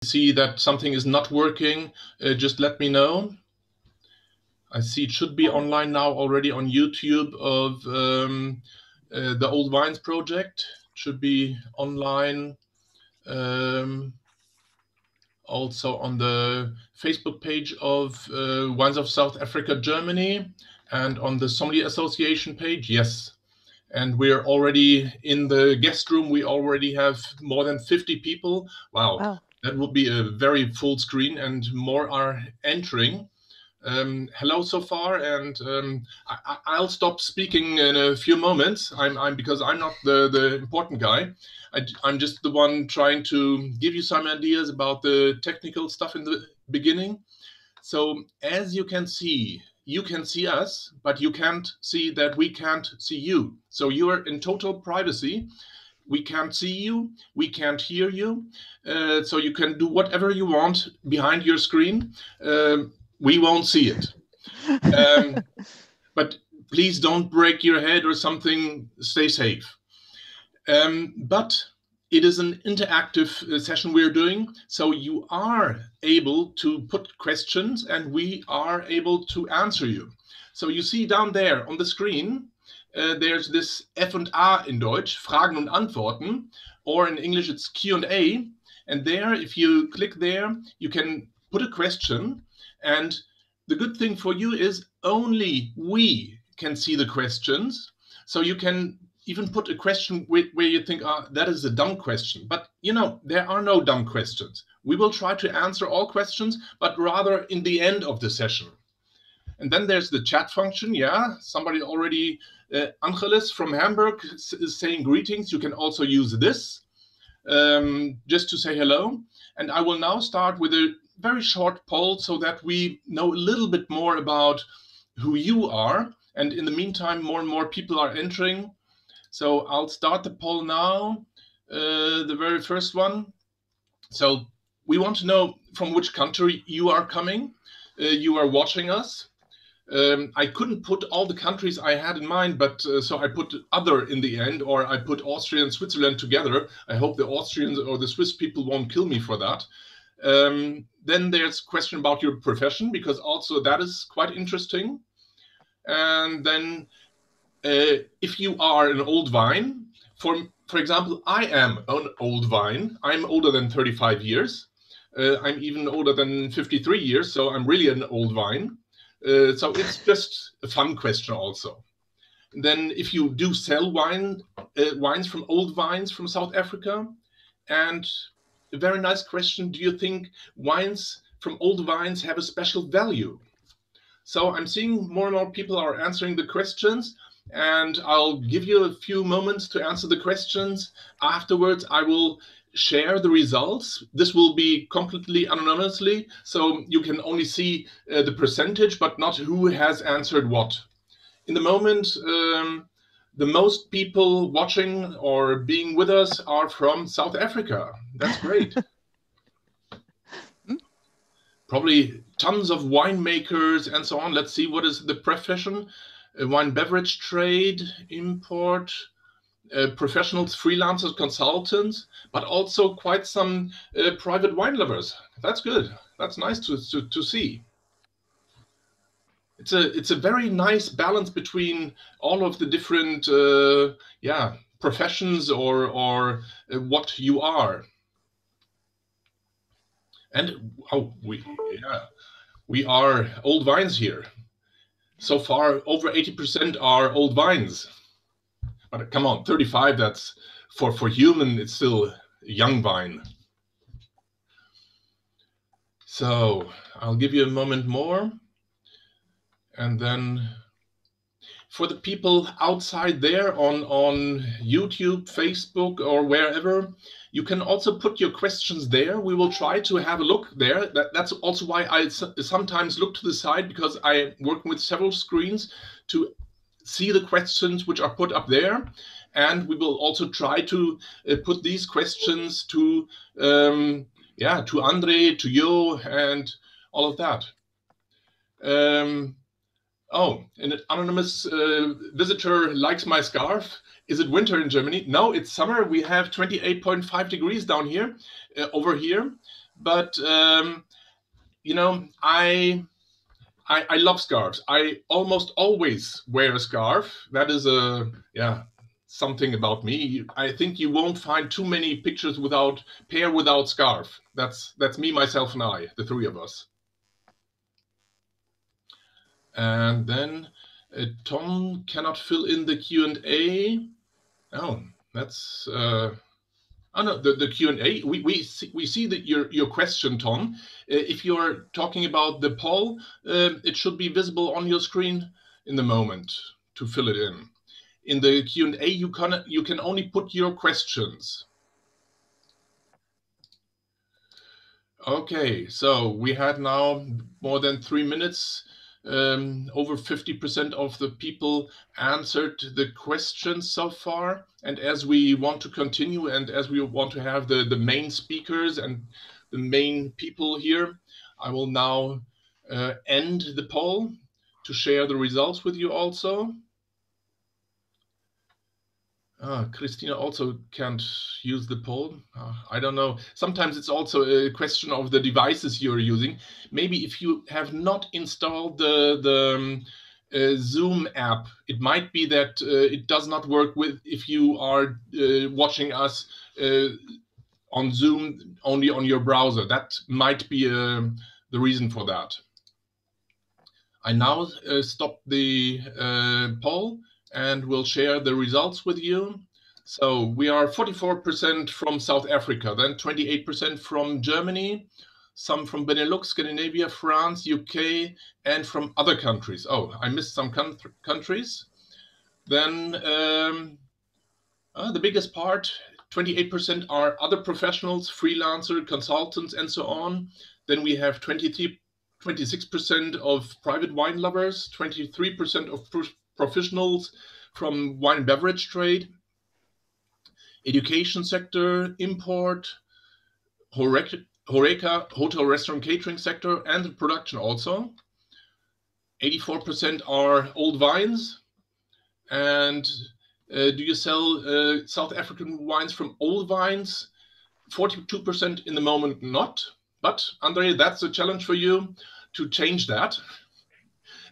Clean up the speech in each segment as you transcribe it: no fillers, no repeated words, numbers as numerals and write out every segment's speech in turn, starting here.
see that something is not working, just let me know. I see it should be online now already on YouTube of the Old-Vines project. It should be online also on the Facebook page of Wines of South Africa, Germany, and on the Sommelier Association page, yes. And we're already in the guest room. We already have more than 50 people. Wow. That would be a very full screen, and more are entering. Hello so far, and I'll stop speaking in a few moments. Because I'm not the important guy. I'm just the one trying to give you some ideas about the technical stuff in the beginning. So as you can see us, but you can't see that we can't see you. So you are in total privacy. We can't see you, we can't hear you. So you can do whatever you want behind your screen. We won't see it. But please don't break your head or something, stay safe. But it is an interactive session we're doing, so you are able to put questions and we are able to answer you. So you see down there on the screen, there's this F&A in Deutsch, Fragen und Antworten, or in English it's Q&A. And there, if you click there, you can put a question. And the good thing for you is only we can see the questions. So you can even put a question where you think, that is a dumb question. But there are no dumb questions. We will try to answer all questions, but rather in the end of the session. And then there's the chat function. Yeah, somebody already, Angelis from Hamburg is saying greetings. You can also use this just to say hello. And I will now start with a very short poll so that we know a little bit more about who you are. And in the meantime, more and more people are entering. So I'll start the poll now, the very first one. So we want to know from which country you are coming. You are watching us. I couldn't put all the countries I had in mind, but so I put other in the end, or I put Austria and Switzerland together. I hope the Austrians or the Swiss people won't kill me for that. Then there's a question about your profession, because also that is quite interesting. And then if you are an old vine, for example, I am an old vine. I'm older than 35 years. I'm even older than 53 years, so I'm really an old vine. So it's just a fun question also. And then if you do sell wines from old vines from South Africa, and a very nice question, do you think wines from old vines have a special value? So I'm seeing more and more people are answering the questions, and I'll give you a few moments to answer the questions. Afterwards, I will share the results. This will be completely anonymously, so you can only see the percentage, but not who has answered what. In the moment, the most people watching or being with us are from South Africa. That's great. Probably tons of winemakers and so on. Let's see, what is the profession? Wine beverage trade, import, professionals, freelancers, consultants, but also quite some private wine lovers. That's good. That's nice to see. It's a very nice balance between all of the different professions or what you are. And we are old vines here. So far, over 80% are old vines. But come on, 35, that's for human, it's still a young vine. So I'll give you a moment more. And then for the people outside there on YouTube, Facebook, or wherever, you can also put your questions there. We will try to have a look there. That's also why I sometimes look to the side, because I'm working with several screens to see the questions which are put up there. And we will also try to put these questions to André, to Jo, and all of that. An anonymous visitor likes my scarf. Is it winter in Germany? No, it's summer. We have 28.5 degrees down here, over here. but you know, I love scarves. I almost always wear a scarf. That is something about me. I think you won't find too many pictures without pair without scarf. That's me, myself, and I, the three of us. And then Tom cannot fill in the Q&A. Oh, that's oh no, the Q&A. We see that your question, Tom. If you're talking about the poll, it should be visible on your screen in the moment to fill it in. In the Q&A, you can only put your questions. Okay, so we had now more than 3 minutes. Over 50% of the people answered the questions so far. And as we want to continue and as we want to have the main speakers and the main people here, I will now end the poll to share the results with you also. Christina also can't use the poll. I don't know. Sometimes it's also a question of the devices you're using. Maybe if you have not installed the Zoom app, it might be that it does not work with if you are watching us on Zoom only on your browser. That might be the reason for that. I now stop the poll and we'll share the results with you. So we are 44% from South Africa, then 28% from Germany, some from Benelux, Scandinavia, France, UK, and from other countries. Oh, I missed some countries. Then the biggest part, 28% are other professionals, freelancer, consultants, and so on. Then we have 26% of private wine lovers, 23% of professionals from wine and beverage trade, education sector, import, HoReCa, hotel, restaurant, catering sector, and the production also. 84% are Old-Vines. And do you sell South African wines from Old-Vines? 42% in the moment not. But André, that's a challenge for you to change that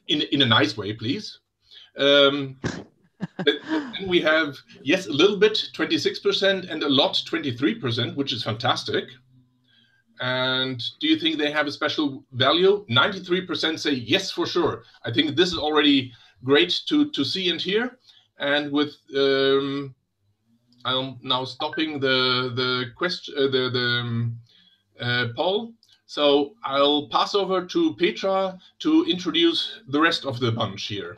in a nice way, please. Then we have, yes, a little bit, 26%, and a lot, 23%, which is fantastic. And do you think they have a special value? 93% say yes, for sure. I think this is already great to see and hear. And with I'm now stopping the question, poll. So I'll pass over to Petra to introduce the rest of the bunch here.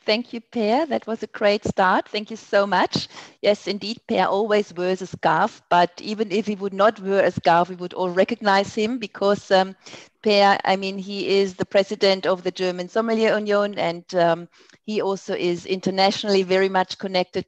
Thank you, Per. That was a great start. Thank you so much. Yes, indeed, Per always wears a scarf, but even if he would not wear a scarf, we would all recognize him because Per, I mean, he is the president of the German Sommelier Union, and he also is internationally very much connected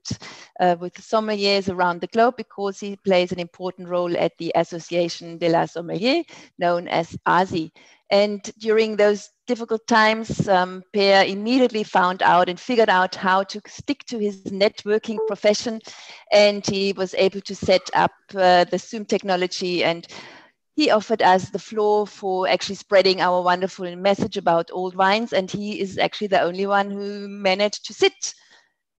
with sommeliers around the globe because he plays an important role at the Association de la Sommelier, known as ASI. And during those difficult times, Per immediately found out and figured out how to stick to his networking profession. And he was able to set up the Zoom technology, and he offered us the floor for actually spreading our wonderful message about old wines. And he is actually the only one who managed to sit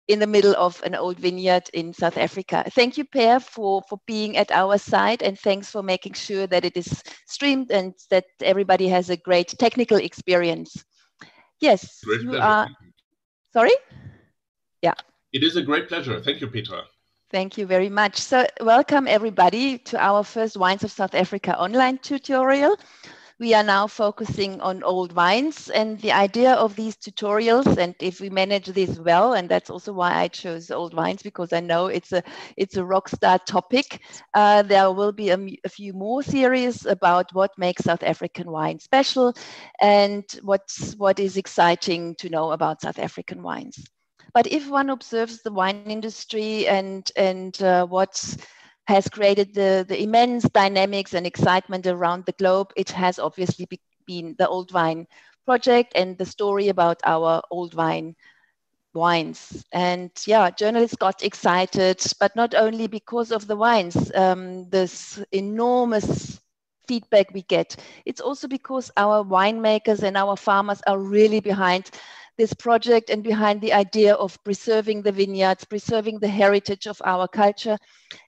in the middle of an old vineyard in South Africa. Thank you, Per, for being at our side, and thanks for making sure that it is streamed and that everybody has a great technical experience. Yes, great you pleasure. are. Sorry? Yeah. It is a great pleasure. Thank you, Petra. Thank you very much. So welcome everybody to our first Wines of South Africa online tutorial. We are now focusing on old wines, and the idea of these tutorials, and if we manage this well, and that's also why I chose old wines, because I know it's a rock star topic. There will be a few more series about what makes South African wine special and what is exciting to know about South African wines. But if one observes the wine industry and what has created the immense dynamics and excitement around the globe, it has obviously been the Old-Vine project and the story about our old wine wines. And yeah, journalists got excited, but not only because of the wines, this enormous feedback we get. It's also because our winemakers and our farmers are really behind this project and behind the idea of preserving the vineyards, preserving the heritage of our culture,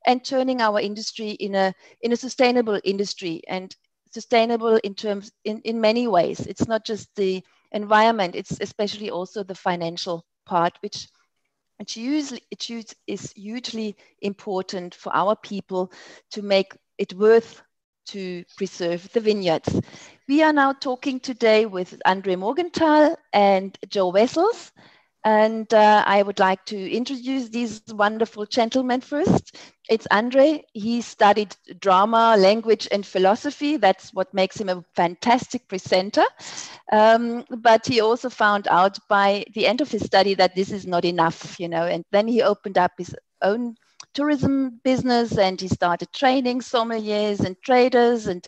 and turning our industry in a sustainable industry, and sustainable in many ways. It's not just the environment, it's especially also the financial part, which is hugely important for our people to make it worth to preserve the vineyards. We are now talking today with André Morgenthal and Jo Wessels. And I would like to introduce these wonderful gentlemen first. It's André. He studied drama, language, and philosophy. That's what makes him a fantastic presenter. But he also found out by the end of his study that this is not enough, you know, and then he opened up his own tourism business, and he started training sommeliers and traders, and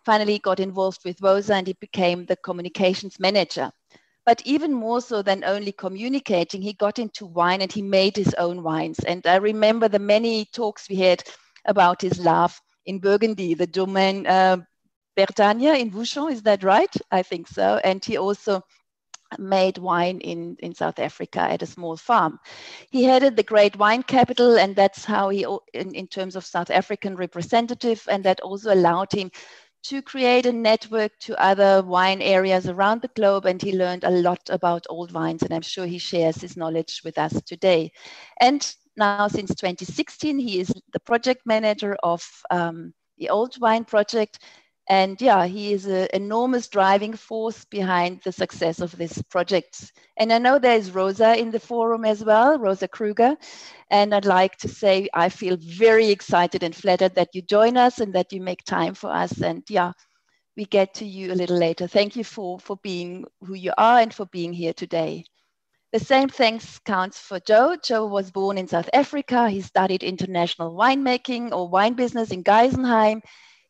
finally got involved with Woza, and he became the communications manager. But even more so than only communicating, he got into wine and he made his own wines. And I remember the many talks we had about his love in Burgundy, the domaine Bertagna in Vouchon, is that right? I think so. And he also made wine in South Africa at a small farm. He headed the great wine capital, and that's how he, in terms of South African representative, and that also allowed him to create a network to other wine areas around the globe. And he learned a lot about old wines, and I'm sure he shares his knowledge with us today. And now since 2016, he is the project manager of the Old-Vine project. And yeah, he is an enormous driving force behind the success of this project. And I know there's Rosa in the forum as well, Rosa Kruger. And I'd like to say I feel very excited and flattered that you join us and that you make time for us. And yeah, we get to you a little later. Thank you for being who you are and for being here today. The same thanks counts for Jo. Jo was born in South Africa. He studied international winemaking or wine business in Geisenheim.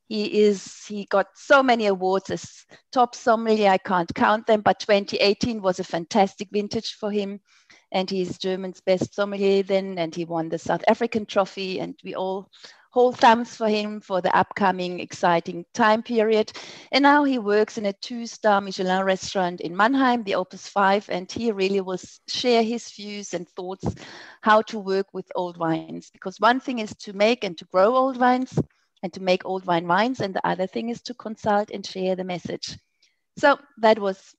He got so many awards as top sommelier, I can't count them, but 2018 was a fantastic vintage for him. And he's German's best sommelier then, and he won the South African trophy, and we all hold thumbs for him for the upcoming exciting time period. And now he works in a 2-star Michelin restaurant in Mannheim, the Opus 5, and he really will share his views and thoughts how to work with old wines. Because one thing is to make and to grow old wines, and to make old wine wines. And the other thing is to consult and share the message. So that was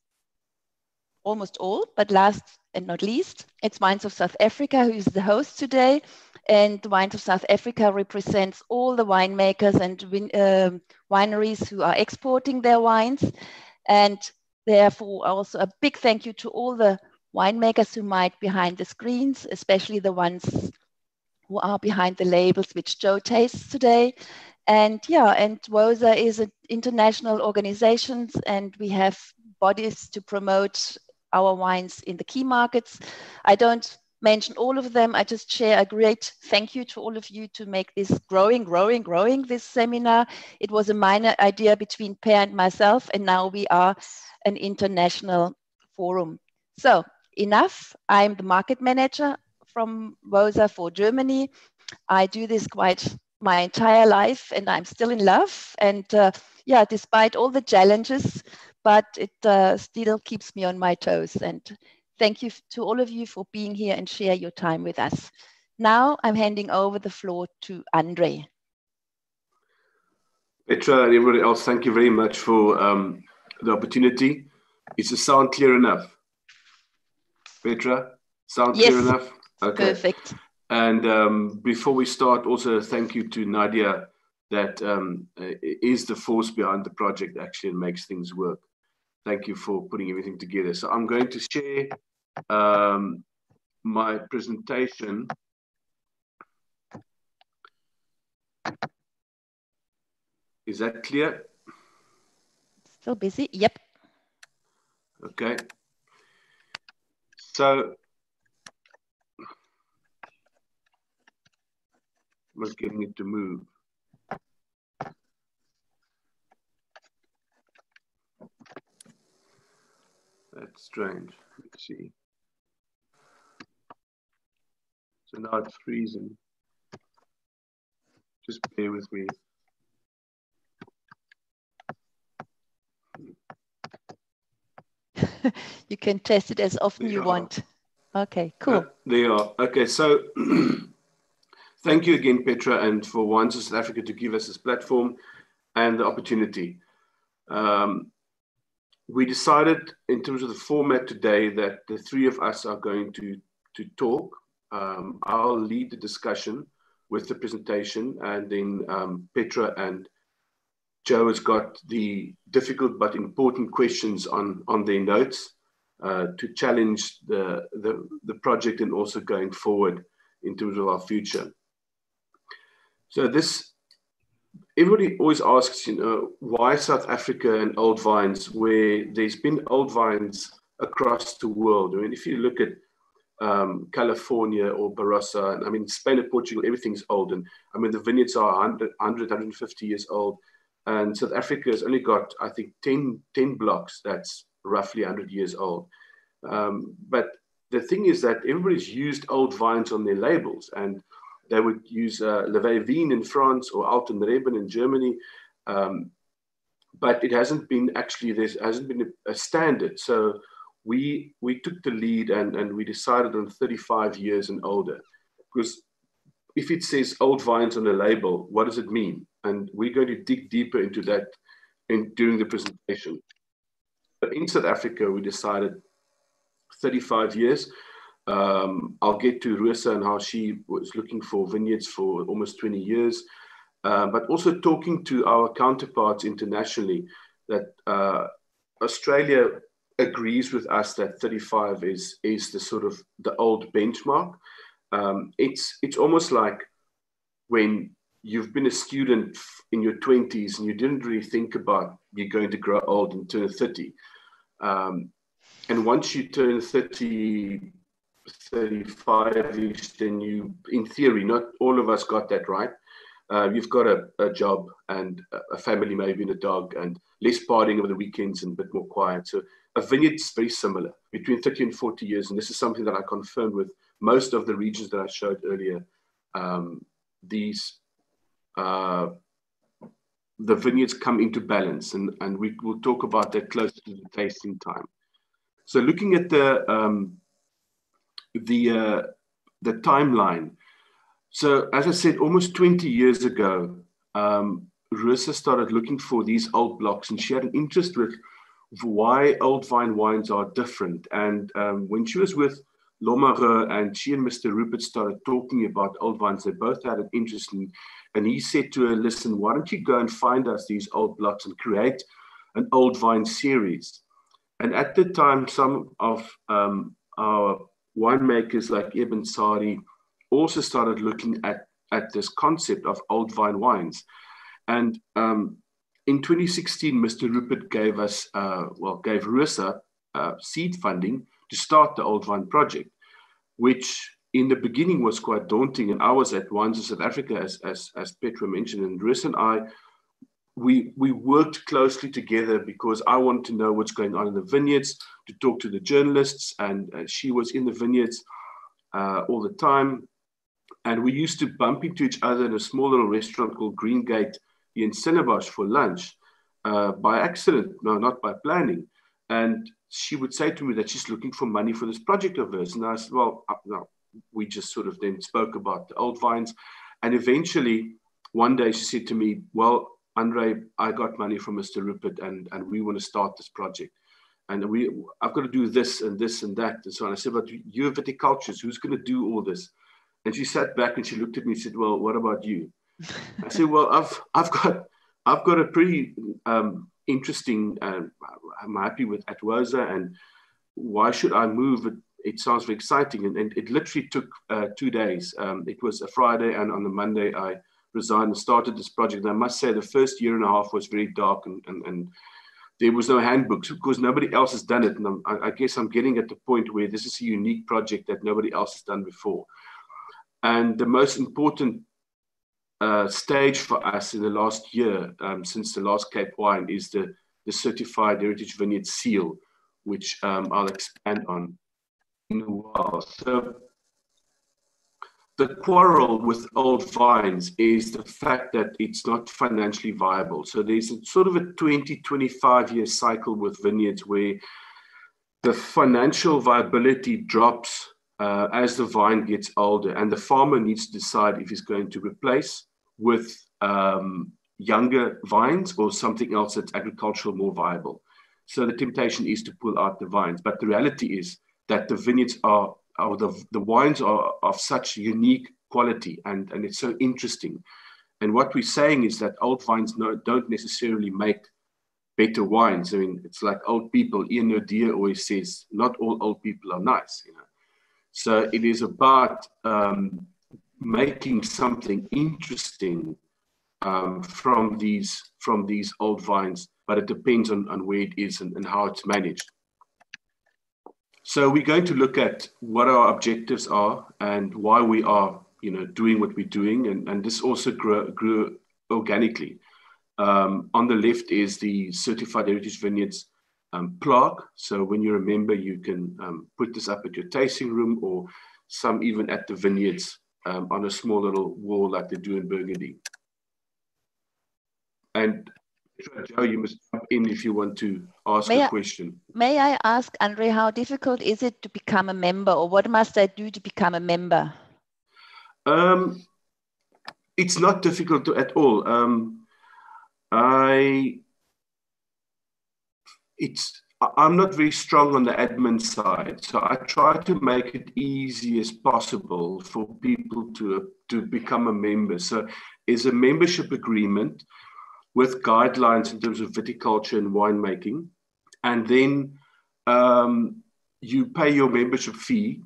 almost all, but last and not least, it's Wines of South Africa who is the host today. And Wines of South Africa represents all the winemakers and wineries who are exporting their wines. And therefore also a big thank you to all the winemakers who might be behind the screens, especially the ones who are behind the labels which Jo tastes today. And yeah, and WOSA is an international organization, and we have bodies to promote our wines in the key markets. I don't mention all of them. I just share a great thank you to all of you to make this growing, this seminar. It was a minor idea between Per and myself, and now we are an international forum. So enough. I'm the market manager from WOSA for Germany. I do this quite my entire life, and I'm still in love. And yeah, despite all the challenges, but it still keeps me on my toes. And thank you to all of you for being here and share your time with us. Now I'm handing over the floor to André. Petra and everybody else, thank you very much for the opportunity. Is the sound clear enough? Petra, sound clear enough? Okay. Perfect. And before we start, also thank you to Nadia, that is the force behind the project actually and makes things work. Thank you for putting everything together. So I'm going to share my presentation. Is that clear? Still busy? Yep. Okay. So I was getting it to move. That's strange. Let's see. And now it's freezing. Just bear with me. You can test it as often you want. Okay, cool. There you are. Okay, so thank you again, Petra, and for Wines of South Africa to give us this platform and the opportunity. We decided in terms of the format today that the three of us are going to talk. I'll lead the discussion with the presentation, and then Petra and Jo has got the difficult but important questions on their notes to challenge the project and also going forward in terms of our future. So everybody always asks, why South Africa and old vines, where there's been old vines across the world. I mean, if you look at California or Barossa, I mean, Spain and Portugal, everything's old. And I mean, the vineyards are 100, 150 years old. And South Africa has only got, I think, 10 blocks that's roughly 100 years old. But the thing is that everybody's used old vines on their labels, and they would use Weltweit in France or alten Reben in Germany. But it hasn't been actually, there hasn't been a standard. So we took the lead and we decided on 35 years and older, because if it says old vines on the label, what does it mean? And we're going to dig deeper into that during the presentation. But in South Africa, we decided 35 years. I'll get to Rosa and how she was looking for vineyards for almost 20 years, but also talking to our counterparts internationally, that Australia agrees with us that 35 is the sort of the old benchmark. It's almost like when you've been a student in your 20s and you didn't really think about you're going to grow old and turn 30. And once you turn 30, 35-ish, then you, in theory, not all of us got that right. You've got a job and a family, maybe, and a dog, and less partying over the weekends and a bit more quiet. So a vineyard's very similar, between 30 and 40 years. And this is something that I confirmed with most of the regions that I showed earlier. The vineyards come into balance, and we will talk about that closer to the tasting time. So looking at the timeline. So as I said, almost 20 years ago, Rosa started looking for these old blocks, and she had an interest with why Old-Vine wines are different. And when she was with Lomare and she and Mr. Rupert started talking about old vines, they both had an interest in, and he said to her, listen, why don't you go and find us these old blocks and create an old vine series? And at the time, some of our winemakers like Ibn Sari also started looking at this concept of old vine wines. And in 2016, Mr. Rupert gave us, gave Rosa seed funding to start the Old Vine project, which in the beginning was quite daunting. And I was at Wines of South Africa, as Petra mentioned, and Rosa and I, we worked closely together because I wanted to know what's going on in the vineyards, to talk to the journalists, and she was in the vineyards all the time. And we used to bump into each other in a small little restaurant called Green Gate in Stellenbosch for lunch by accident, no, not by planning. And she would say to me that she's looking for money for this project of hers. And I said, well, no. We just sort of then spoke about the old vines. And eventually, one day she said to me, well, André, I got money from Mr. Rupert, and we want to start this project. And I've got to do this and this and that. And so on. I said, but you're viticulturists, who's going to do all this? And she sat back and she looked at me and said, well, what about you? I said, well, I've got a pretty interesting, I'm happy with Atwosa, and why should I move? It sounds very exciting. And it literally took 2 days. It was a Friday, and on the Monday I resigned and started this project. And I must say the first year and a half was very dark, and there was no handbooks because nobody else has done it. And I guess I'm getting at the point where this is a unique project that nobody else has done before. And the most important stage for us in the last year, since the last Cape Wine, is the Certified Heritage Vineyard Seal, which I'll expand on in a while. So the quarrel with Old-Vines is the fact that it's not financially viable. So there's a sort of a 20, 25-year cycle with vineyards where the financial viability drops as the vine gets older, and the farmer needs to decide if he's going to replace with younger vines or something else that's agricultural more viable. So the temptation is to pull out the vines. But the reality is that the vineyards are, or the wines are of such unique quality, and it's so interesting. And what we're saying is that old vines don't necessarily make better wines. I mean, it's like old people. Ian O'Dear always says, not all old people are nice, you know. So it is about making something interesting from these old vines, but it depends on where it is and how it's managed. So we're going to look at what our objectives are and why we are, you know, doing what we're doing, and this also grew organically. On the left is the Certified Heritage Vineyards plaque. So when you're a member, you can put this up at your tasting room, or some even at the vineyards on a small little wall like they do in Burgundy. And Joe, you must jump in if you want to ask a question. May I ask, André, how difficult is it to become a member, or what must I do to become a member? It's not difficult at all. I'm not very strong on the admin side, so I try to make it easy as possible for people to become a member. So it's a membership agreement with guidelines in terms of viticulture and winemaking, and then you pay your membership fee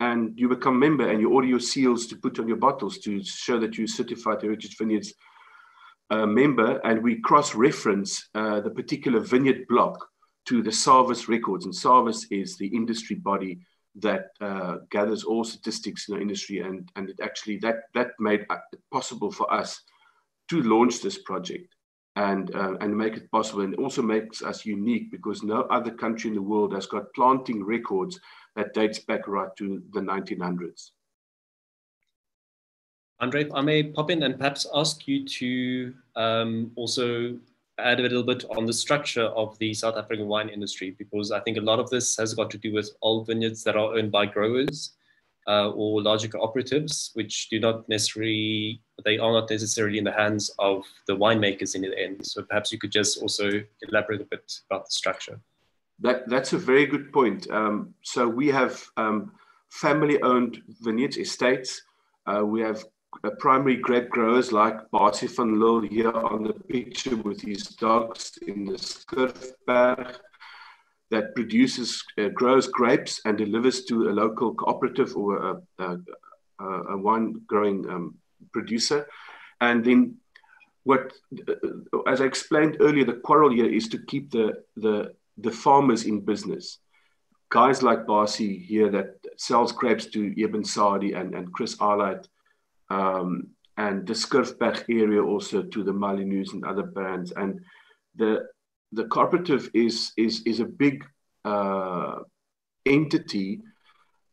and you become a member, and you order your seals to put on your bottles to show that you're Certified Heritage Vineyards member, and we cross-reference the particular vineyard block to the SARVIS records. And SARVIS is the industry body that gathers all statistics in the industry, and it actually that made it possible for us to launch this project and make it possible. And it also makes us unique because no other country in the world has got planting records that dates back right to the 1900s. André, if I may pop in and perhaps ask you to also add a little bit on the structure of the South African wine industry, because I think a lot of this has got to do with old vineyards that are owned by growers or larger cooperatives, which are not necessarily in the hands of the winemakers in the end. So perhaps you could just also elaborate a bit about the structure. That's a very good point. So we have family-owned vineyards, estates. We have primary grape growers like Basie van Lille here on the picture with his dogs in the Skurfberg that grows grapes and delivers to a local cooperative or a wine growing producer. And then as I explained earlier, the quarrel here is to keep the farmers in business. Guys like Basie here that sells grapes to Eben Sadi and Chris Arlight, and the Skurfberg area also to the Malinus and other brands. And the cooperative is a big entity,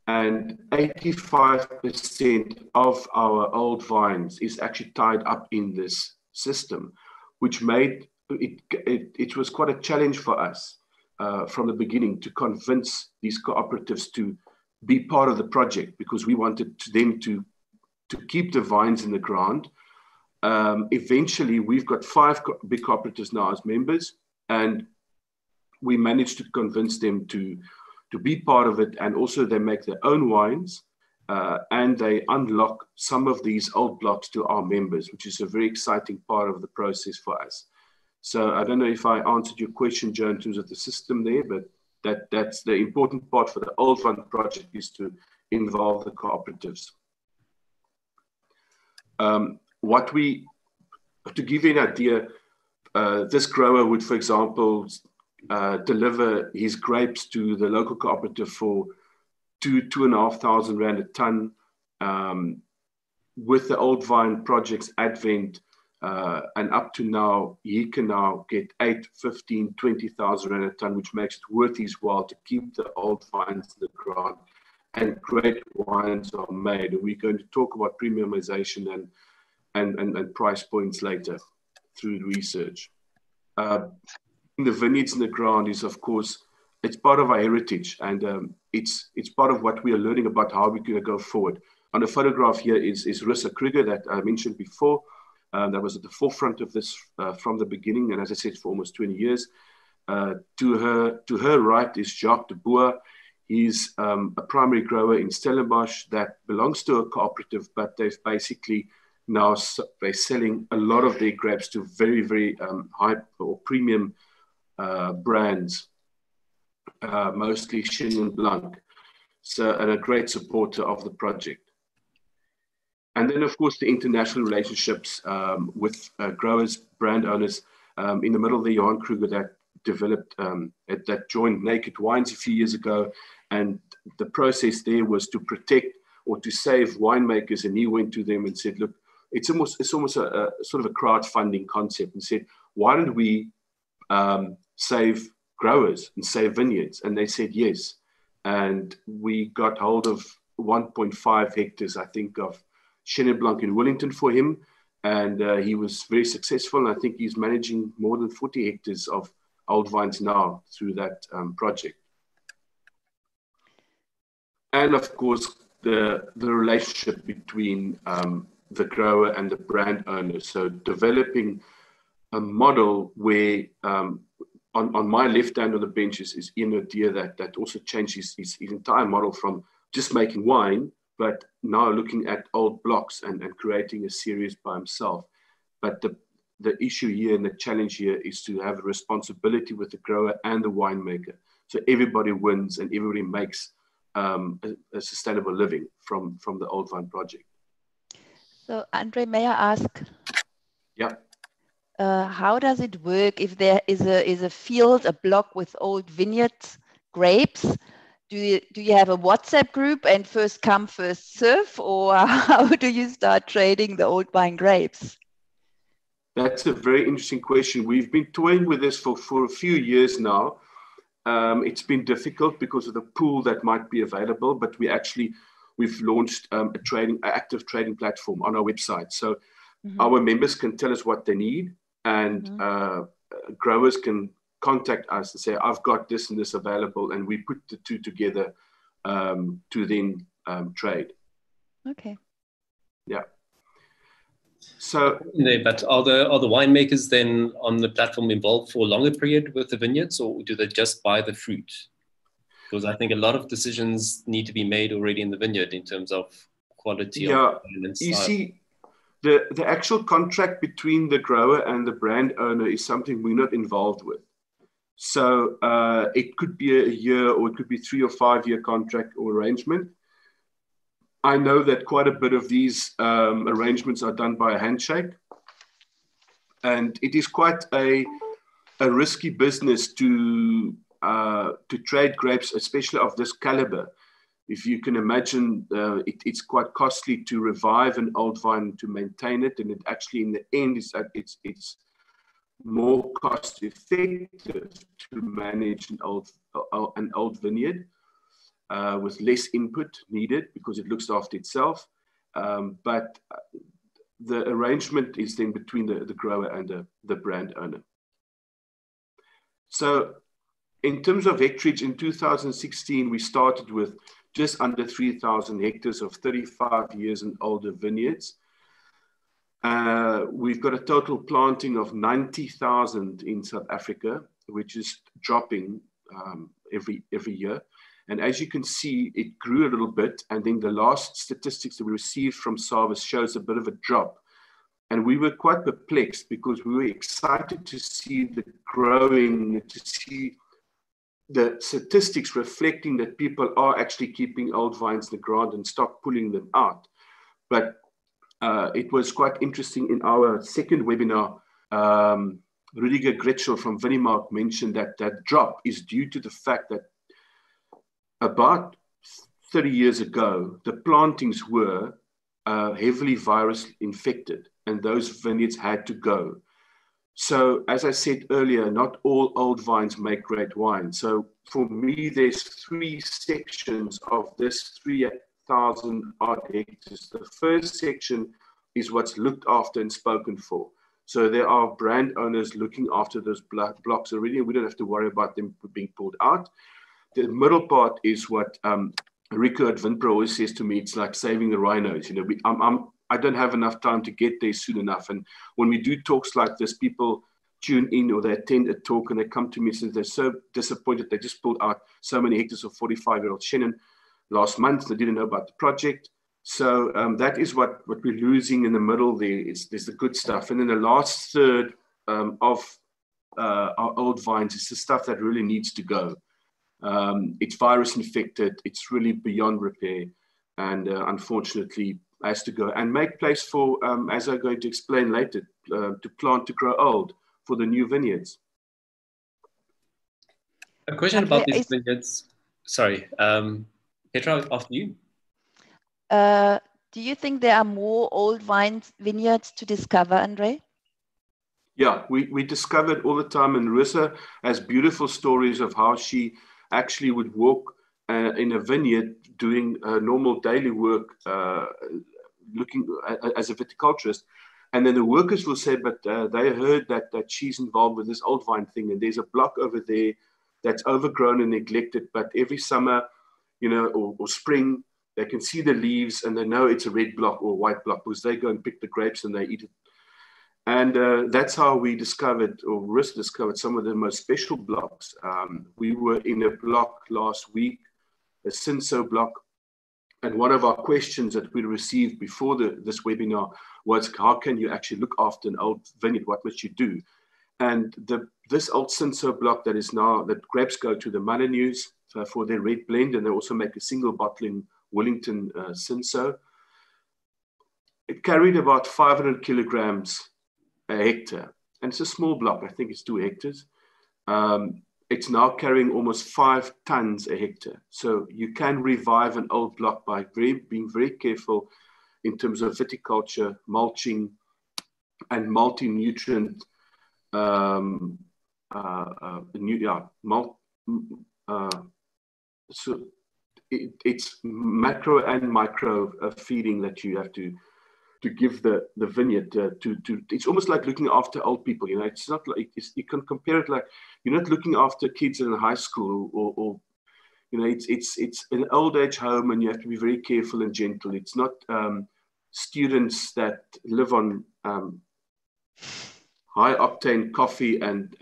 and 85% of our old vines is actually tied up in this system, which made it was quite a challenge for us from the beginning to convince these cooperatives to be part of the project, because we wanted them to keep the vines in the ground. Eventually, we've got 5 big cooperatives now as members, and we managed to convince them to be part of it. And also they make their own wines, and they unlock some of these old blocks to our members, which is a very exciting part of the process for us. So I don't know if I answered your question, Joe, in terms of the system there, but that's the important part for the Old-Vine project, is to involve the cooperatives. To give you an idea, this grower would, for example, deliver his grapes to the local cooperative for 2,500 Rand a ton. With the Old-Vine project's advent, and up to now, he can now get 8, 15, 20,000 Rand a ton, which makes it worth his while to keep the old vines in the ground and great wines are made. And we're going to talk about premiumization and price points later through research. The vineyards in the ground is, of course, it's part of our heritage, and it's part of what we are learning about how we're going to go forward. On the photograph here is Rissa Kruger that I mentioned before. That was at the forefront of this from the beginning, and as I said, for almost 20 years. To her right is Jacques de Boer. He's a primary grower in Stellenbosch that belongs to a cooperative, but they've basically now they're selling a lot of their grapes to very, very high or premium brands, mostly Chenin Blanc. So, and a great supporter of the project. And then, of course, the international relationships with growers, brand owners. In the middle, the Johan Kruger that developed, that joined Naked Wines a few years ago. And the process there was to protect or to save winemakers. And he went to them and said, look, it's almost a sort of a crowdfunding concept, and said, why don't we save growers and save vineyards? And they said yes. And we got hold of 1.5 hectares, I think, of Chenin Blanc in Wellington for him. And he was very successful. And I think he's managing more than 40 hectares of Old-Vines now through that project. And of course, the relationship between the grower and the brand owner. So developing a model where on my left hand on the bench is Ian O'Dear that also changed his entire model from just making wine, but now looking at old blocks and creating a series by himself. But the issue here and the challenge here is to have a responsibility with the grower and the winemaker. So everybody wins and everybody makes a sustainable living from the Old-Vine project. So André, may I ask? Yeah. How does it work if there is a field, a block with old vineyard grapes? Do you have a WhatsApp group and first come, first serve, or how do you start trading the old vine grapes? That's a very interesting question. We've been toying with this for a few years now. It's been difficult because of the pool that might be available, but we've launched an active trading platform on our website. So our members can tell us what they need, and growers can contact us and say, I've got this and this available, and we put the two together to then trade. Okay. Yeah. So, but are the winemakers then on the platform involved for a longer period with the vineyards, or do they just buy the fruit? Because I think a lot of decisions need to be made already in the vineyard in terms of quality. Yeah, you see, the actual contract between the grower and the brand owner is something we're not involved with. So it could be a year, or it could be 3 or 5 year contract or arrangement. I know that quite a bit of these arrangements are done by a handshake, and it is quite a risky business to trade grapes, especially of this caliber. If you can imagine, it's quite costly to revive an old vine, to maintain it, and it actually, in the end, it's more cost effective to manage an old vineyard. With less input needed because it looks after itself. But the arrangement is then between the grower and the brand owner. So in terms of hectarage, in 2016, we started with just under 3,000 hectares of 35 years and older vineyards. We've got a total planting of 90,000 in South Africa, which is dropping every year. And as you can see, it grew a little bit. And then the last statistics that we received from SARVIS shows a bit of a drop. And we were quite perplexed because we were excited to see the growing, to see the statistics reflecting that people are actually keeping old vines in the ground and stop pulling them out. But it was quite interesting in our second webinar. Rudiger Gretschel from Vinimark mentioned that that drop is due to the fact that about 30 years ago, the plantings were heavily virus infected, and those vineyards had to go. So as I said earlier, not all old vines make great wine. So for me, there's 3 sections of this 3,000 odd hectares. The first section is what's looked after and spoken for. So there are brand owners looking after those blocks already. We don't have to worry about them being pulled out. The middle part is what Rico at Windpro always says to me, it's like saving the rhinos. You know, I don't have enough time to get there soon enough. And when we do talks like this, people tune in or they attend a talk and they come to me and say they're so disappointed. They just pulled out so many hectares of 45-year-old Shannon last month. They didn't know about the project. So that is what we're losing in the middle there. There's the good stuff. And then the last third of our old vines is the stuff that really needs to go. It's virus infected. It's really beyond repair. And unfortunately, has to go and make place for, as I'm going to explain later, to plant to grow old for the new vineyards. A question about these vineyards. Sorry, Petra, after you. Do you think there are more old vineyards to discover, André? Yeah, we discovered all the time, and Rissa has beautiful stories of how she actually would walk in a vineyard doing normal daily work, looking as a viticulturist, and then the workers will say, but they heard that she's involved with this old vine thing, and there's a block over there that's overgrown and neglected, but every summer, you know, or spring, they can see the leaves and they know it's a red block or a white block because they go and pick the grapes and they eat it. And that's how we discovered, or Riss discovered, some of the most special blocks. We were in a block last week, a Cinso block, and one of our questions that we received before this webinar was, how can you actually look after an old vineyard? What must you do? And this old Cinso block that is now, that grapes go to the Molyneux for their red blend, and they also make a single bottle in Wellington Cinso. It carried about 500 kilograms a hectare, and it's a small block. I think it's 2 hectares. It's now carrying almost 5 tons a hectare. So you can revive an old block by being very careful in terms of viticulture, mulching, and multi-nutrient. So it's macro and micro feeding that you have to give the vineyard to it's almost like looking after old people. You know, it's not like you can compare it like you're not looking after kids in high school or you know, it's an old age home, and you have to be very careful and gentle. It's not students that live on high octane coffee and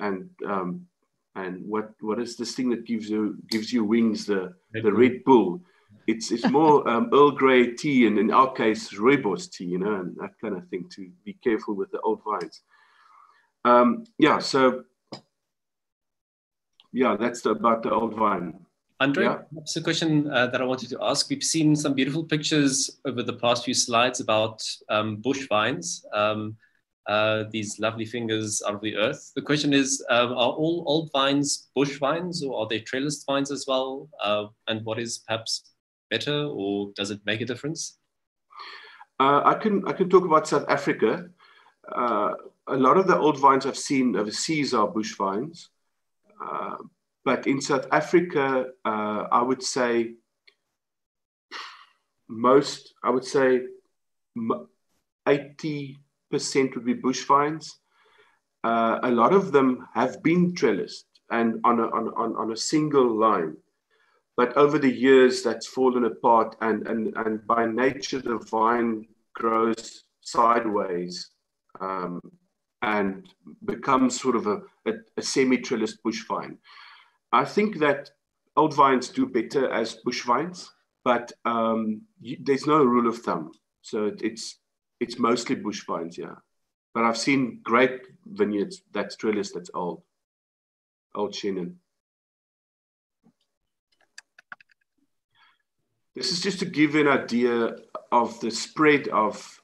what is this thing that gives you wings, the Red Bull. It's more Earl Grey tea, and in our case, rooibos tea, you know, and that kind of thing, to be careful with the old vines. That's about the old vine. André, that's a question that I wanted to ask. We've seen some beautiful pictures over the past few slides about bush vines, these lovely fingers out of the earth. The question is, are all old vines bush vines, or are they trellised vines as well? And what is perhaps better, or does it make a difference? I can talk about South Africa. A lot of the old vines I've seen overseas are bush vines, but in South Africa, I would say 80% would be bush vines. A lot of them have been trellised and on a single line. But over the years, that's fallen apart, and by nature, the vine grows sideways and becomes sort of a semi-trellised bush vine. I think that old vines do better as bush vines, but there's no rule of thumb. So it's mostly bush vines, yeah. But I've seen great vineyards that's trellised, that's old Shannon. This is just to give you an idea of the spread of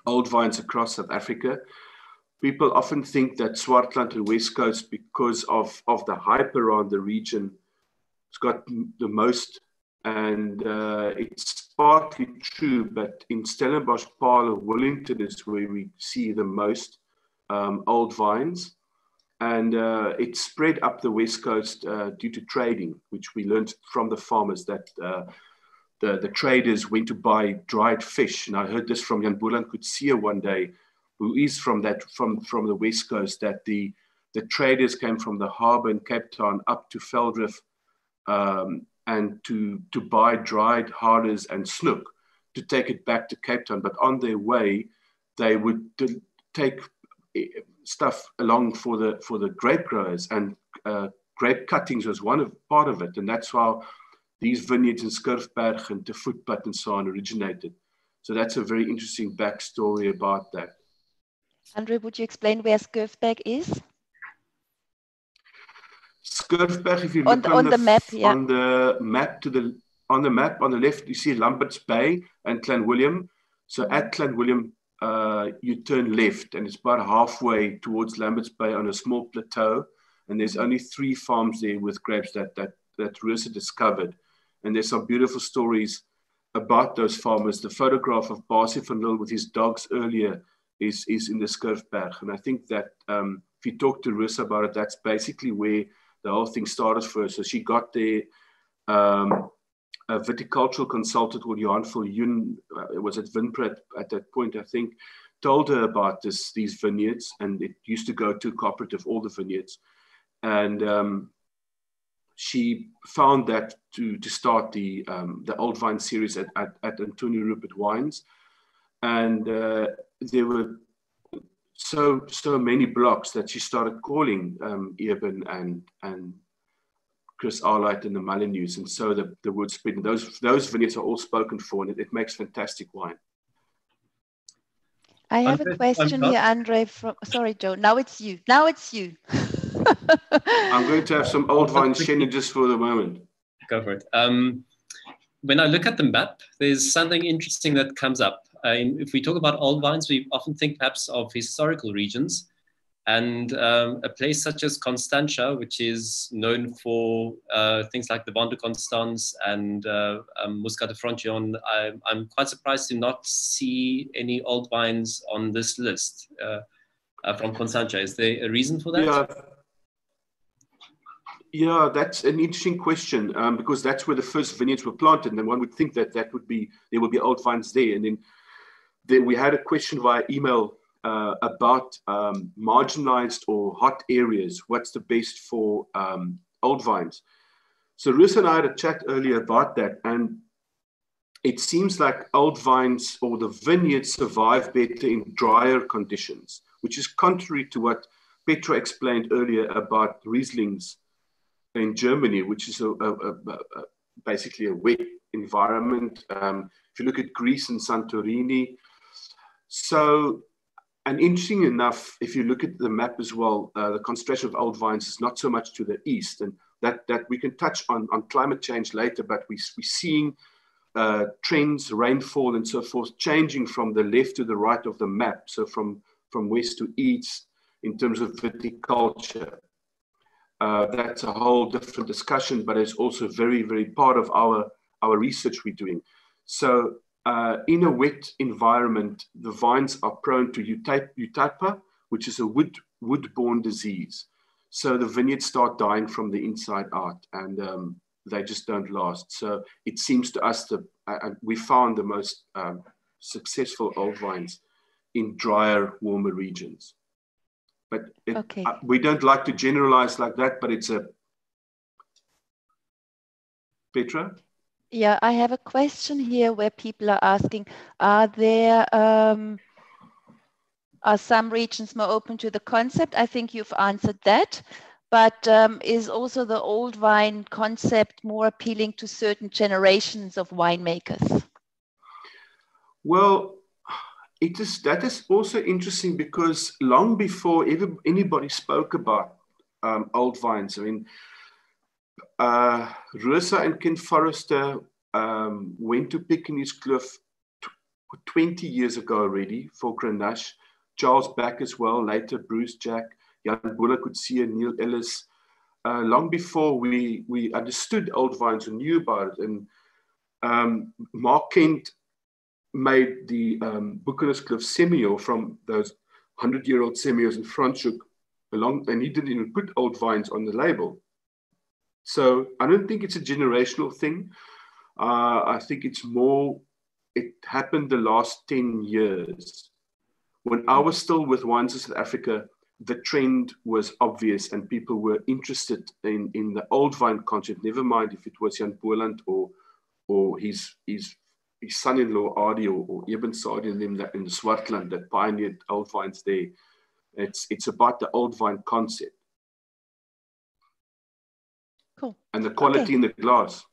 old vines across South Africa. People often think that Swartland and West Coast, because of the hype around the region, it's got the most, and it's partly true, but in Stellenbosch, Paarl, Wellington is where we see the most. Old-Vines. And it spread up the West Coast due to trading, which we learned from the farmers that the traders went to buy dried fish. And I heard this from Jan Boelan Kutsia one day, who is from the West Coast, that the traders came from the harbour in Cape Town up to Veldrif and to buy dried harders and snoek to take it back to Cape Town. But on their way, they would take stuff along for the grape growers, and grape cuttings was part of it, and that's how these vineyards in Skurfberg and Te Voetpad and so on originated. So that's a very interesting backstory about that. André, would you explain where Skurfberg is? Skurfberg, if you look on the map, yeah. on the map on the left, you see Lambert's Bay and Clanwilliam. So at Clanwilliam, you turn left, and it's about halfway towards Lambert's Bay on a small plateau, and there's only 3 farms there with grapes that Rosa discovered. And there's some beautiful stories about those farmers. The photograph of Basie van Lille with his dogs earlier is in the Skurfberg, and I think that if you talk to Rosa about it, that's basically where the whole thing started first. So she got there. A viticultural consultant called Johan Viljoen, was at Winpret at that point, I think, told her about these vineyards, and it used to go to cooperative, all the vineyards. And she found that to start the Old-Vines series at Antonio Rupert Wines. And there were so many blocks that she started calling Reben and Chris Arlight and the Molyneux, and so the word spread. And those vineyards are all spoken for, and it makes fantastic wine. I have a question here, André. Sorry, Joe. Now it's you. I'm going to have some Old-Vine Chenin just for the moment. Go for it. When I look at the map, there's something interesting that comes up. If we talk about Old-Vines, we often think perhaps of historical regions. And a place such as Constantia, which is known for things like the Vin de Constance and Muscat de Frontignan, I'm quite surprised to not see any Old-Vines on this list from Constantia. Is there a reason for that? Yeah, that's an interesting question because that's where the first vineyards were planted, and then one would think that there would be Old-Vines there. And then we had a question via email about marginalized or hot areas. What's the best for Old-Vines? So Ruth and I had a chat earlier about that, and it seems like Old-Vines or the vineyards survive better in drier conditions, which is contrary to what Petra explained earlier about Rieslings in Germany, which is basically a wet environment. If you look at Greece and Santorini. So, and interesting enough, if you look at the map as well, the concentration of Old-Vines is not so much to the east, and that we can touch on climate change later, but we're seeing trends, rainfall and so forth, changing from the left to the right of the map, so from west to east in terms of viticulture. That's a whole different discussion, but it's also very, very part of our research we're doing. So in a wet environment, the vines are prone to eutypa, which is a wood-borne disease. So the vineyards start dying from the inside out, and they just don't last. So it seems to us that we found the most successful Old-Vines in drier, warmer regions. But we don't like to generalize like that, but it's a... Petra? Yeah, I have a question here where people are asking, are some regions more open to the concept? I think you've answered that. But is also the old vine concept more appealing to certain generations of winemakers? Well, that is also interesting because long before anybody spoke about old vines, I mean, Rosa and Ken Forrester went to Pickenieskloof 20 years ago already for Grenache. Charles Back as well, later Bruce Jack, Jan Boelan Kutsia, Neil Ellis. Long before we understood old vines and knew about it. And Mark Kent made the Pickenieskloof Semillon from those 100-year-old Semillons and Franschhoek along, and he didn't even put Old-Vines on the label. So I don't think it's a generational thing. I think it's more, it happened the last 10 years. When I was still with Wines of South Africa, the trend was obvious and people were interested in the old vine concept, never mind if it was Jan Boland or his son-in-law Adi or Eben Saadi in the Swartland that pioneered old vines there. It's about the old vine concept. Cool. And the quality in the glass.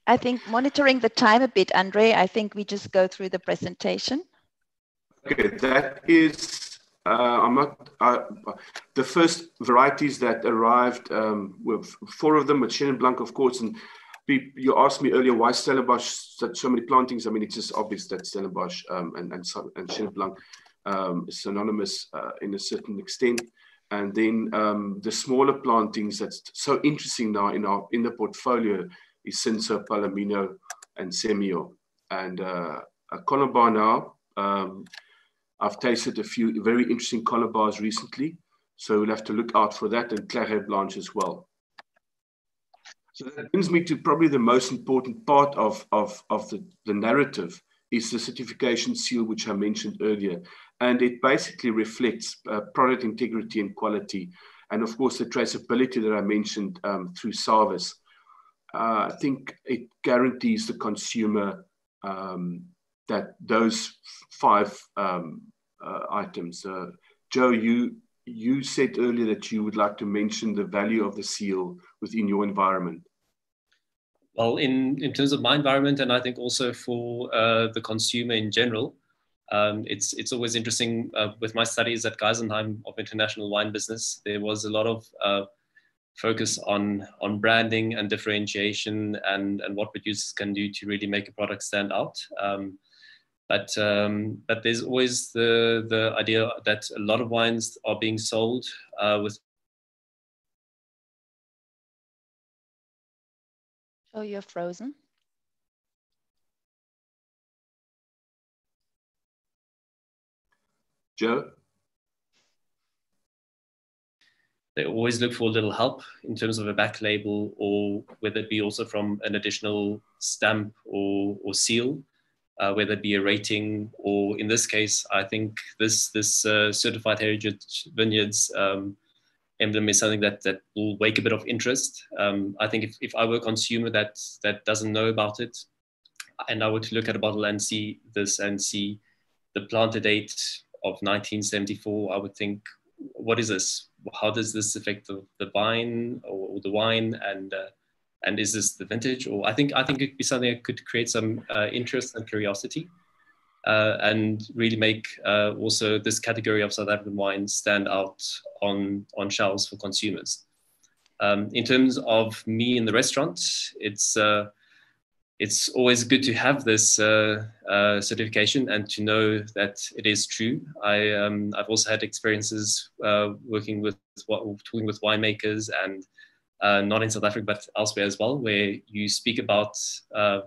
I think monitoring the time a bit, André, I think we just go through the presentation. Okay, that is, the first varieties that arrived, were 4 of them with Chenin Blanc, of course. And you asked me earlier, why Stellenbosch, so many plantings? I mean, it's just obvious that Stellenbosch and Chenin Blanc is synonymous in a certain extent. And then the smaller plantings that's so interesting now in the portfolio is Cinsault, Palomino, and Semillon. And Colobar now, I've tasted a few very interesting Colobars recently, so we'll have to look out for that, and Claret Blanche as well. So that brings me to probably the most important part of the narrative is the certification seal, which I mentioned earlier. And it basically reflects product integrity and quality. And of course, the traceability that I mentioned through Sarvis. I think it guarantees the consumer that those 5 items. Joe, you said earlier that you would like to mention the value of the seal within your environment. Well, in terms of my environment, and I think also for the consumer in general, it's always interesting with my studies at Geisenheim of International Wine Business. There was a lot of focus on branding and differentiation and what producers can do to really make a product stand out. But there's always the idea that a lot of wines are being sold with. Oh, you're frozen. Joe? They always look for a little help in terms of a back label, or whether it be also from an additional stamp or seal, whether it be a rating, or in this case, I think this certified heritage vineyards emblem is something that will wake a bit of interest. I think if I were a consumer that doesn't know about it, and I were to look at a bottle and see this and see the planter date of 1974, I would think, what is this? How does this affect the vine or the wine? And is this the vintage? Or I think it'd be something that could create some interest and curiosity, and really make also this category of South African wine stand out on shelves for consumers. In terms of me in the restaurant, it's always good to have this certification and to know that it is true. I've also had experiences talking with winemakers and not in South Africa, but elsewhere as well, where you speak about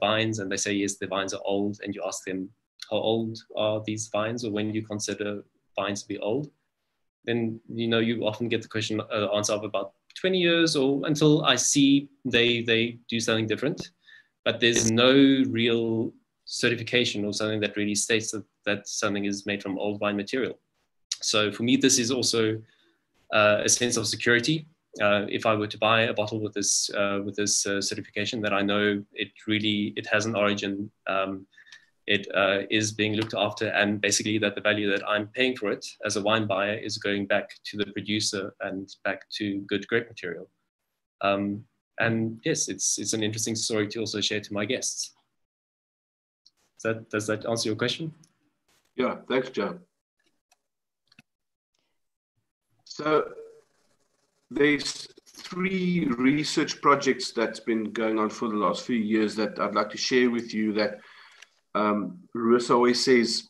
vines and they say, yes, the vines are old, and you ask them, how old are these vines, or when you consider vines to be old? Then, you often get the question answer of about 20 years, or until I see they do something different. But there's no real certification or something that really states that something is made from old vine material. So for me, this is also a sense of security. If I were to buy a bottle with this certification, that I know it has an origin, it is being looked after, and basically that the value that I'm paying for it as a wine buyer is going back to the producer and back to good grape material. And yes, it's an interesting story to also share to my guests. Does that answer your question? Yeah, thanks, Joe. So there's 3 research projects that's been going on for the last few years that I'd like to share with you that Russa always says,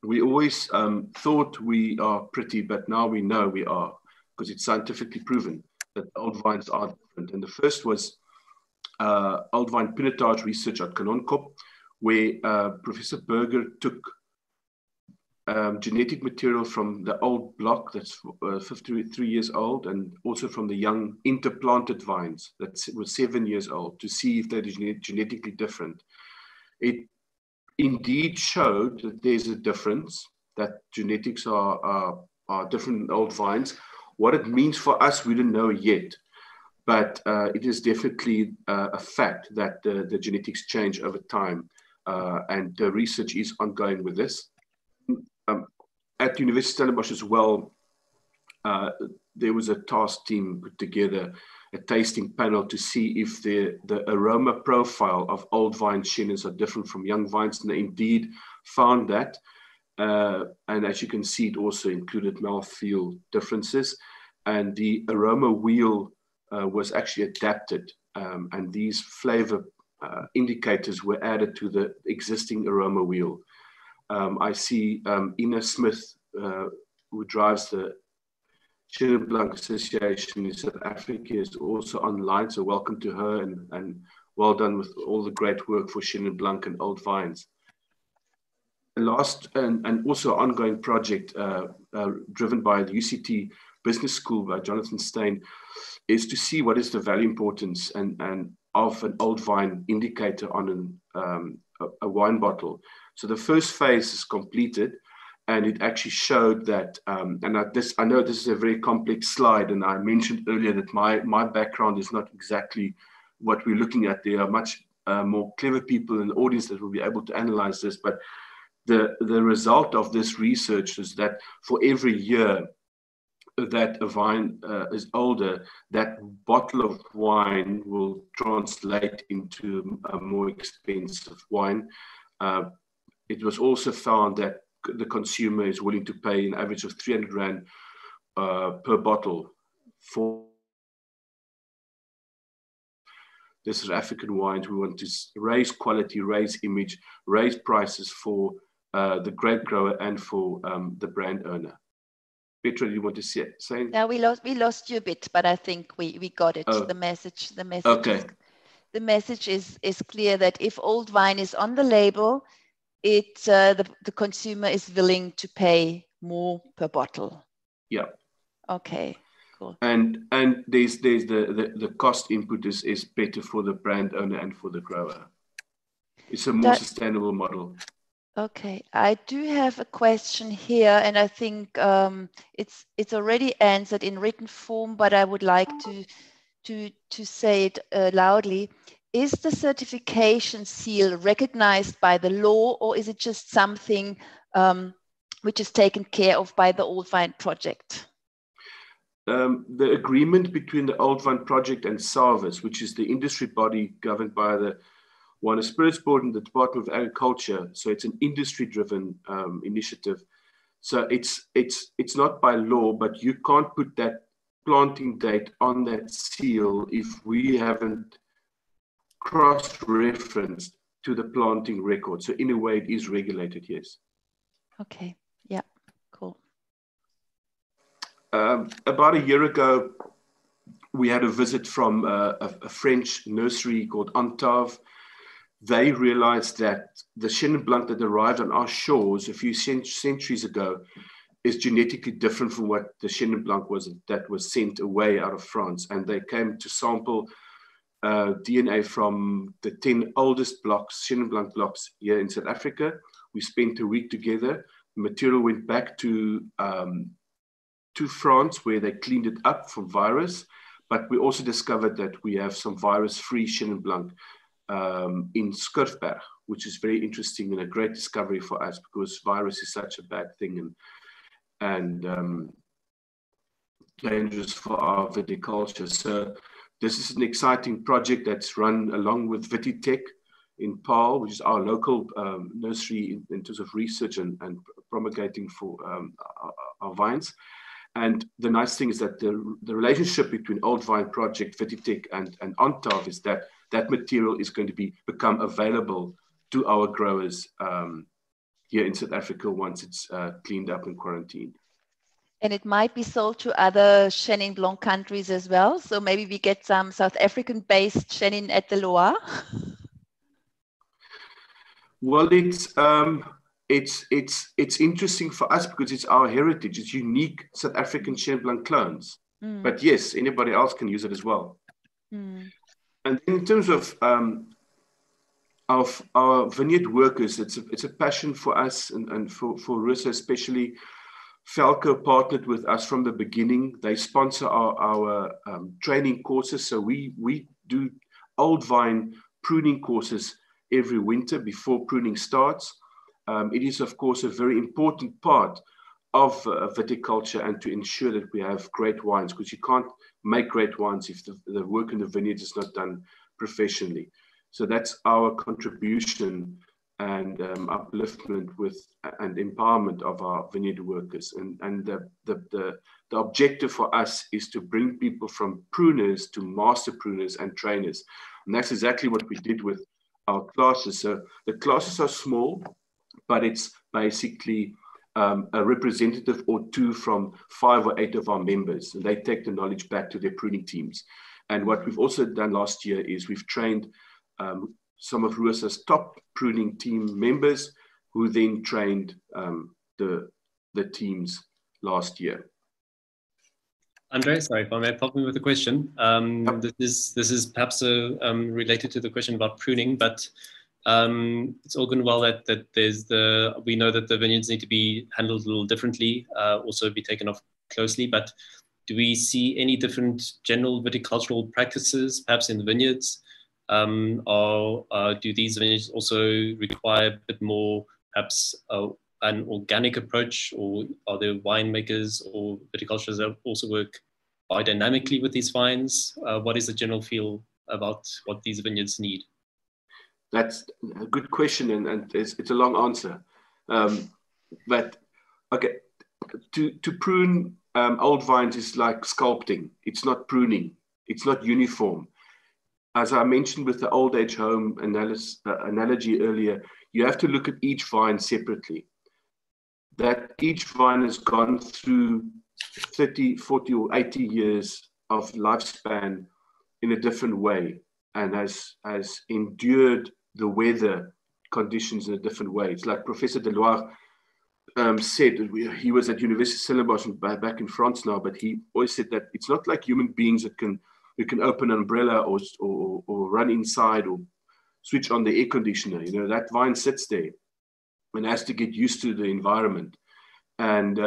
we always thought we are pretty, but now we know we are, because it's scientifically proven that old vines are different. And the first was old vine pinotage research at Kanonkop, where Professor Berger took genetic material from the old block that's 53 years old, and also from the young interplanted vines that were 7 years old, to see if they're genetically different. It indeed showed that there's a difference, that genetics are different in old vines. What it means for us, we don't know yet, but it is definitely a fact that the genetics change over time, and the research is ongoing with this. At University of Stellenbosch as well, there was a task team put together, a tasting panel, to see if the aroma profile of old vine Chenin are different from young vines, and they indeed found that. And as you can see, it also included mouthfeel differences, and the aroma wheel was actually adapted, and these flavor indicators were added to the existing aroma wheel. I see Ina Smith, who drives the Chenin Blanc Association in South Africa, is also online, so welcome to her, and well done with all the great work for Chenin Blanc and Old Vines. The last and also ongoing project driven by the UCT Business School by Jonathan Stein is to see what is the value importance and of an old vine indicator on a wine bottle. So the first phase is completed, and it actually showed that, and I know this is a very complex slide, and I mentioned earlier that my background is not exactly what we're looking at. There are much more clever people in the audience that will be able to analyze this, but the result of this research is that for every year that a vine is older, that bottle of wine will translate into a more expensive wine. It was also found that the consumer is willing to pay an average of 300 Rand per bottle for the South African wines. We want to raise quality, raise image, raise prices for the grape grower and for the brand owner. Petra, do you want to say? No, we lost you a bit, but I think we got it. Oh. The message. Okay. The message is clear that if old wine is on the label, the consumer is willing to pay more per bottle. Yeah. Okay. Cool. And there's the cost input is better for the brand owner and for the grower. It's a more sustainable model. Okay, I do have a question here, and I think it's already answered in written form, but I would like to say it loudly. Is the certification seal recognized by the law, or is it just something which is taken care of by the Old-Vine Project? The agreement between the Old-Vine Project and SARVIS, which is the industry body governed by the Wine and Spirits Board and the Department of Agriculture, so it's an industry-driven initiative. So it's not by law, but you can't put that planting date on that seal if we haven't cross-referenced to the planting record. So in a way, it is regulated, yes. Okay, yeah, cool. About a year ago, we had a visit from a French nursery called Untitled. They realized that the Chenin Blanc that arrived on our shores a few centuries ago is genetically different from what the Chenin Blanc was that was sent away out of France. And they came to sample DNA from the 10 oldest blocks, Chenin Blanc blocks here in South Africa. We spent a week together. The material went back to France, where they cleaned it up from virus. But we also discovered that we have some virus-free Chenin Blanc in Skurfberg, which is very interesting and a great discovery for us, because virus is such a bad thing and dangerous for our viticulture. So this is an exciting project that's run along with Vititech in Paarl, which is our local nursery in terms of research and promulgating for our vines. And the nice thing is that the relationship between Old-Vine Project, Vititech, and Ontav is that material is going to become available to our growers here in South Africa once it's cleaned up and quarantined. And it might be sold to other Chenin Blanc countries as well. So maybe we get some South African-based Chenin at the Loire. Well, it's interesting for us because it's our heritage. It's unique South African Chenin Blanc clones. But yes, anybody else can use it as well. And in terms of our vineyard workers, it's a passion for us and for Rissa especially. Falco partnered with us from the beginning. They sponsor our training courses. So we do old vine pruning courses every winter before pruning starts. It is, of course, a very important part of viticulture and to ensure that we have great wines, because you can't make great wines if the work in the vineyards is not done professionally. So that's our contribution and upliftment and empowerment of our vineyard workers. And the objective for us is to bring people from pruners to master pruners and trainers. And that's exactly what we did with our classes. So the classes are small, but it's basically a representative or two from 5 or 8 of our members. And they take the knowledge back to their pruning teams. And what we've also done last year is we've trained some of Rusa's top pruning team members, who then trained the teams last year. André, sorry, if I may pop in with a question. Yep. This is perhaps related to the question about pruning, but it's all good and well that we know that the vineyards need to be handled a little differently, also be taken off closely. But do we see any different general viticultural practices, perhaps in the vineyards? Or do these vineyards also require a bit more, perhaps an organic approach, or are there winemakers or viticulturists that also work biodynamically with these vines? What is the general feel about what these vineyards need? That's a good question, and it's a long answer. But okay, to prune old vines is like sculpting. It's not pruning. It's not uniform. As I mentioned with the old age home analogy earlier, you have to look at each vine separately. That each vine has gone through 30, 40 or 80 years of lifespan in a different way, and has endured the weather conditions in a different way. It's like Professor Deloire said, he was at University Stellenbosch back in France now, but he always said that it's not like human beings that can open an umbrella or run inside or switch on the air conditioner. You know, that vine sits there and has to get used to the environment. And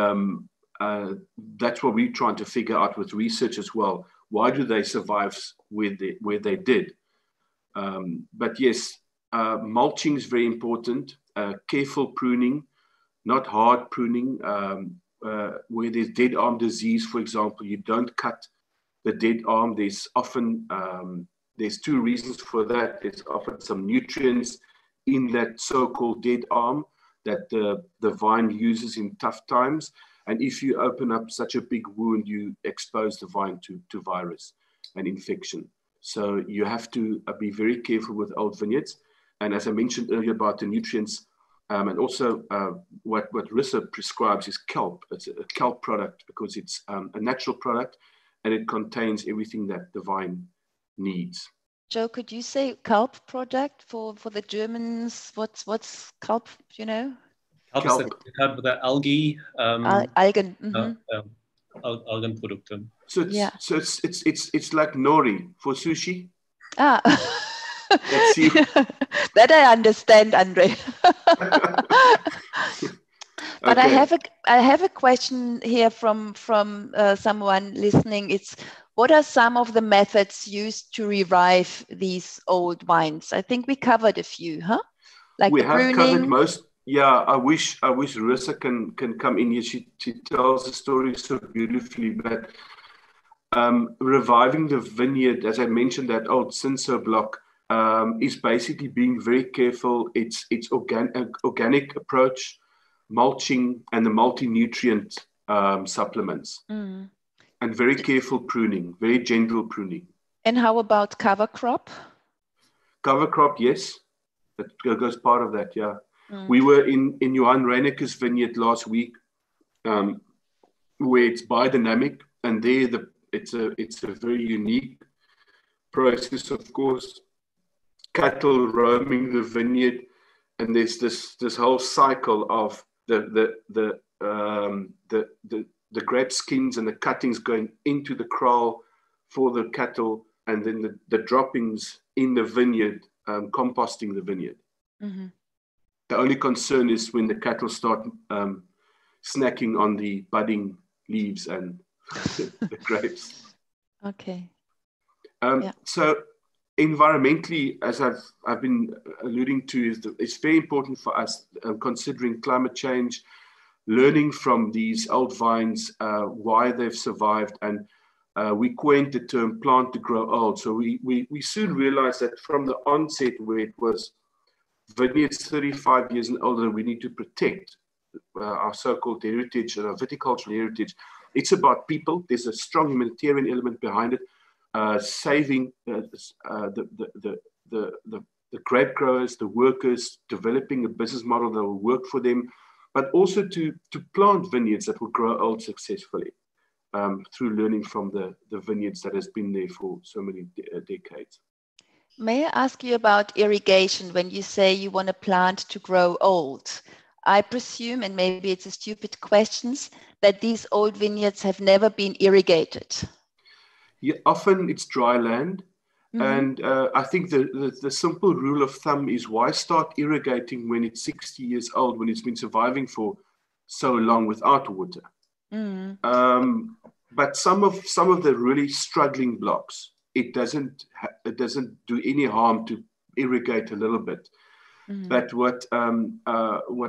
that's what we're trying to figure out with research as well. Why do they survive where they did? But yes, mulching is very important. Careful pruning, not hard pruning. Where there's dead arm disease, for example, you don't cut the dead arm. There's often there's 2 reasons for that. There's often some nutrients in that so-called dead arm that the vine uses in tough times. And if you open up such a big wound, you expose the vine to virus and infection. So you have to be very careful with old vineyards. And as I mentioned earlier about the nutrients, and also what Rissa prescribes is kelp. It's a kelp product because it's a natural product, and it contains everything that the vine needs. Jo, could you say kelp product for the Germans? What's kelp? You know, Kelp is the algae. Algen. Algenprodukte. So it's like nori for sushi. Ah. Let's see. That I understand, André. But Okay. I have a question here from someone listening. It's, what are some of the methods used to revive these old wines? I think we covered a few, huh? Like we the have pruning. covered most. Yeah, I wish Rissa can come in here. She tells the story so beautifully. But reviving the vineyard, as I mentioned, that old Cinso block, is basically being very careful. It's organic approach, mulching, and the multi-nutrient supplements, and very careful pruning, very gentle pruning. And how about cover crop? Cover crop, yes, that goes part of that. Yeah, we were in Johan Reineke's vineyard last week, where it's biodynamic, and there it's a very unique process, of course. Cattle roaming the vineyard, and there's this whole cycle of the grape skins and the cuttings going into the kraal for the cattle, and then the droppings in the vineyard, composting the vineyard. Mm-hmm. The only concern is when the cattle start snacking on the budding leaves and the grapes. Okay. So environmentally, as I've been alluding to, it's very important for us, considering climate change, learning from these old vines, why they've survived, and we coined the term plant to grow old. So we soon realized that from the onset, where it was vineyards 35 years and older, we need to protect our so-called heritage and our viticultural heritage. It's about people. There's a strong humanitarian element behind it, saving the grape growers, the workers, developing a business model that will work for them, but also to plant vineyards that will grow old successfully through learning from the vineyards that has been there for so many decades. May I ask you about irrigation when you say you want a plant to grow old? I presume, and maybe it's a stupid question, that these old vineyards have never been irrigated. Yeah, often it's dry land. Mm-hmm. And I think the simple rule of thumb is, why start irrigating when it's 60 years old, when it's been surviving for so long without water? Mm-hmm. But some of the really struggling blocks, it doesn't do any harm to irrigate a little bit. Mm-hmm. But what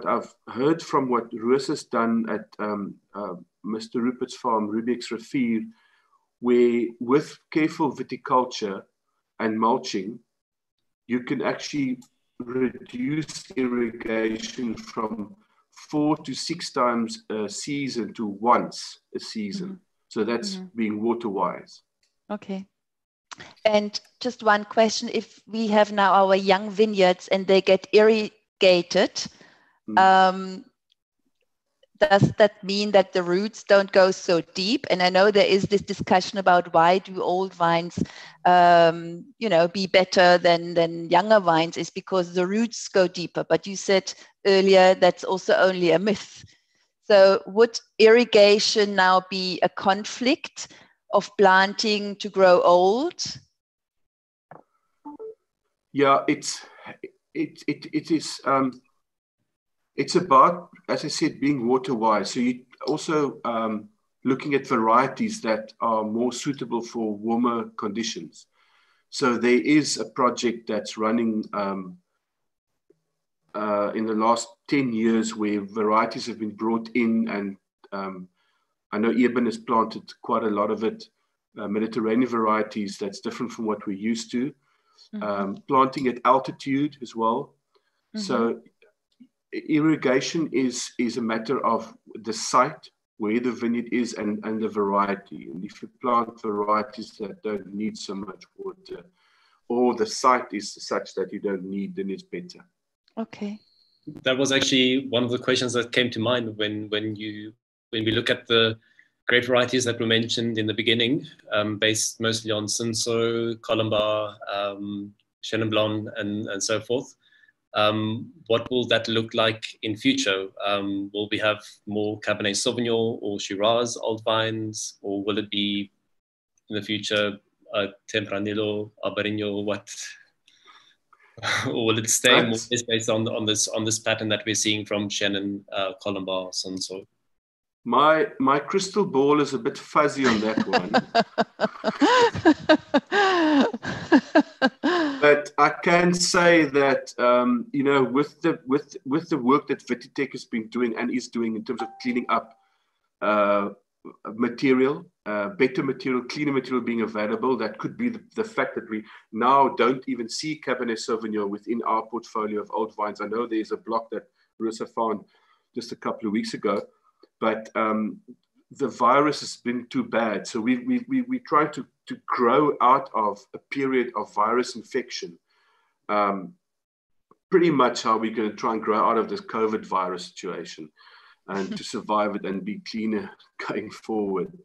I've heard from what Roos has done at Mr. Rupert's farm, Rubek's Rivier, where with careful viticulture and mulching, you can actually reduce irrigation from 4 to 6 times a season to once a season. Mm-hmm. So that's being water-wise. Okay. And just one question, if we have now our young vineyards and they get irrigated, does that mean that the roots don't go so deep? And I know there is this discussion about why do old vines, be better than younger vines, is because the roots go deeper. But you said earlier that's also only a myth. So would irrigation now be a conflict of planting to grow old? Yeah, it is. It's about, as I said, being water wise. So you also looking at varieties that are more suitable for warmer conditions. So there is a project that's running in the last 10 years where varieties have been brought in, and I know Reben has planted quite a lot of it, Mediterranean varieties that's different from what we're used to, planting at altitude as well. Mm-hmm. So irrigation is a matter of the site, where the vineyard is, and the variety. And if you plant varieties that don't need so much water, or the site is such that you don't need, then it's better. Okay. That was actually one of the questions that came to mind when we look at the grape varieties that were mentioned in the beginning, based mostly on Cinsault, Colombar, Chenin Blanc, and so forth. What will that look like in future? Will we have more Cabernet Sauvignon or Shiraz old vines, or will it be in the future Tempranillo, Albarino, what? Or will it stay more based on this pattern that we're seeing from Chenin, Colombar, Cinsault? My crystal ball is a bit fuzzy on that one. But I can say that with the work that Vititech has been doing and is doing in terms of cleaning up material, better material, cleaner material being available, that could be the fact that we now don't even see Cabernet Sauvignon within our portfolio of old vines. I know there's a block that Rosa found just a couple of weeks ago, but the virus has been too bad. So we try to grow out of a period of virus infection. Pretty much how we're going to try and grow out of this COVID virus situation and to survive it and be cleaner going forward.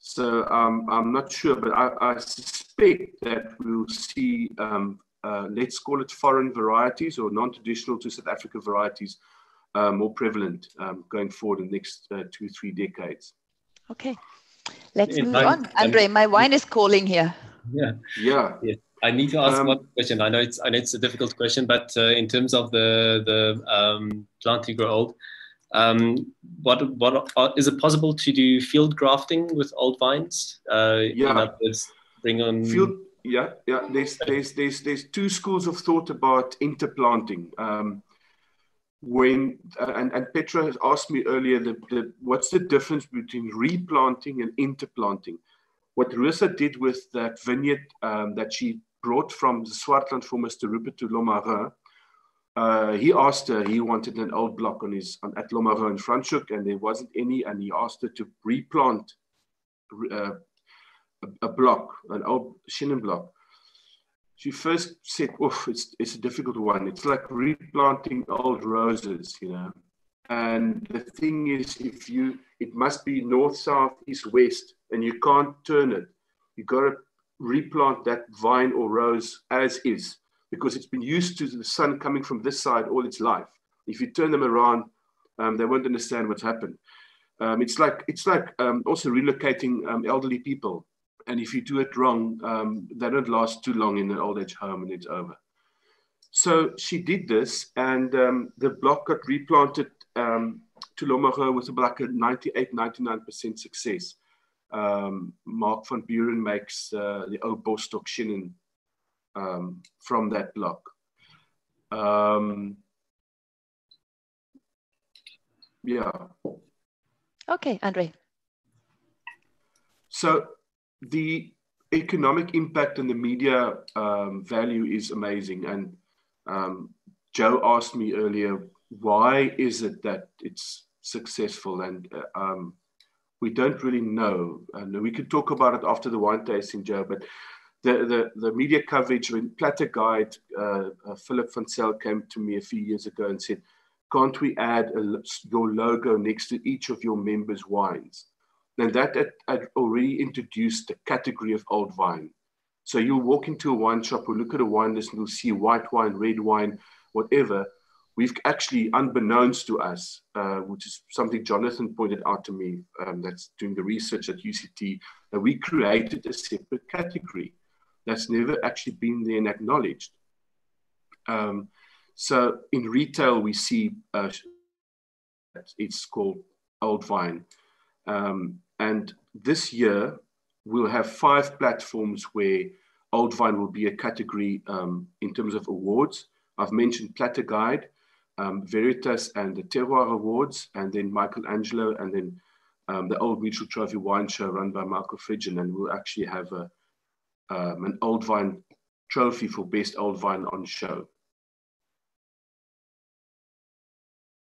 So I'm not sure, but I suspect that we'll see let's call it foreign varieties or non-traditional to South Africa varieties more prevalent going forward in the next 2-3 decades. Okay, let's move on. André, my wine is calling here. Yeah. I need to ask one question. I know it's a difficult question, but in terms of the planting grow old, what is it possible to do field grafting with old vines? In other words, bring on field. Yeah. There's two schools of thought about interplanting. When and Petra has asked me earlier, what's the difference between replanting and interplanting? What Risa did with that vineyard that she brought from the Swartland for Mr. Rupert to Lomarin, he asked her, he wanted an old block at Lomarin in Franschhoek, and there wasn't any, and he asked her to replant a block, an old Chenin block. She first said, it's a difficult one. It's like replanting old roses, you know. And the thing is, it must be north, south, east, west, and you can't turn it. You got to replant that vine or rose as is, because it's been used to the sun coming from this side all its life. If you turn them around, they won't understand what's happened. It's like also relocating elderly people. And if you do it wrong, they don't last too long in an old age home and it's over. So she did this, and the block got replanted to Lomarin with about a 98-99% success. Mark van Buren makes the Oud Bosstock Chenin from that block. Okay, André. So the economic impact and the media value is amazing. And Joe asked me earlier, why is it that it's successful? And we don't really know. And we could talk about it after the wine tasting, Joe, but the media coverage, when Platter Guide, Philip van Zyl came to me a few years ago and said, can't we add your logo next to each of your members' wines? And that had already introduced the category of old vine. So you'll walk into a wine shop or look at a wine list and you'll see white wine, red wine, whatever. We've actually, unbeknownst to us, which is something Jonathan pointed out to me, that's doing the research at UCT, that we created a separate category that's never actually been there and acknowledged. So in retail, we see it's called old vine. And this year, we'll have 5 platforms where old vine will be a category in terms of awards. I've mentioned Platter Guide, Veritas and the Terroir Awards, and then Michelangelo, and then the Old Mutual Trophy Wine Show run by Michael Fridgen. And we'll actually have an old vine trophy for best old vine on show.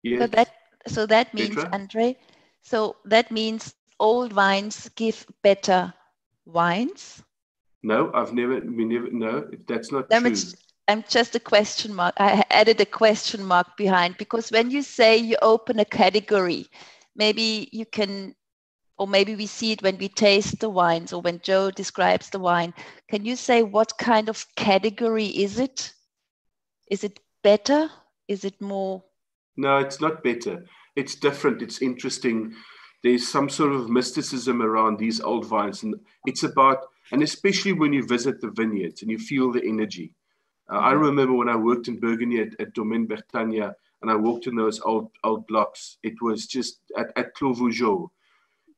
Yes. So that means, Petra? André, so that means old vines give better wines? No, no, that's not true. I'm just a question mark. I added a question mark behind, because when you say you open a category, maybe you can, or maybe we see it when we taste the wines or when Joe describes the wine. Can you say what kind of category is it? Is it better? Is it more? No, it's not better. It's different. It's interesting. There's some sort of mysticism around these old vines. And it's about, and especially when you visit the vineyards and you feel the energy. I remember when I worked in Burgundy at Domaine Bertagna, and I walked in those old blocks. It was just at Clos Vougeot.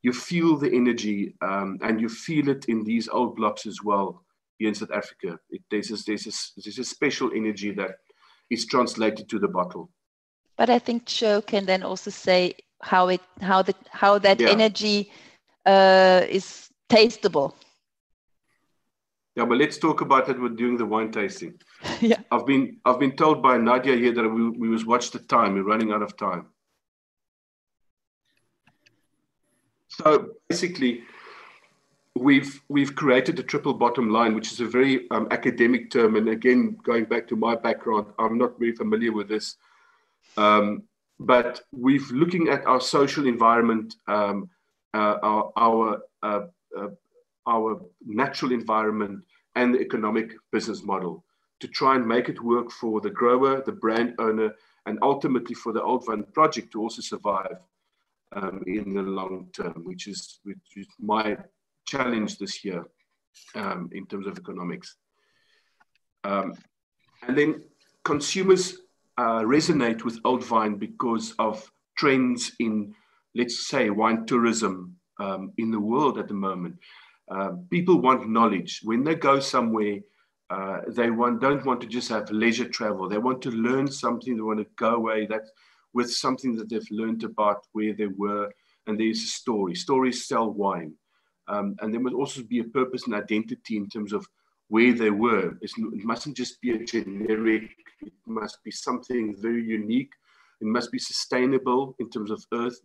You feel the energy, and you feel it in these old blocks as well here in South Africa. There's a special energy that is translated to the bottle. But I think Joe can then also say how that energy is tasteable. Yeah, but let's talk about that when doing the wine tasting. Yeah. I've been told by Nadia here that we must watch the time. We're running out of time. So basically, we've created a triple bottom line, which is a very academic term. And again, going back to my background, I'm not very familiar with this. But we've looking at our social environment, our natural environment, and the economic business model to try and make it work for the grower, the brand owner, and ultimately for the Old-Vine project to also survive in the long term, which is my challenge this year in terms of economics. And then consumers resonate with Old-Vine because of trends in, let's say, wine tourism in the world at the moment. People want knowledge. When they go somewhere, they don't want to just have leisure travel. They want to learn something. They want to go away with something that they've learned about where they were, and there's a story. Stories sell wine. And there must also be a purpose and identity in terms of where they were. It mustn't just be a generic, it must be something very unique. It must be sustainable in terms of earth.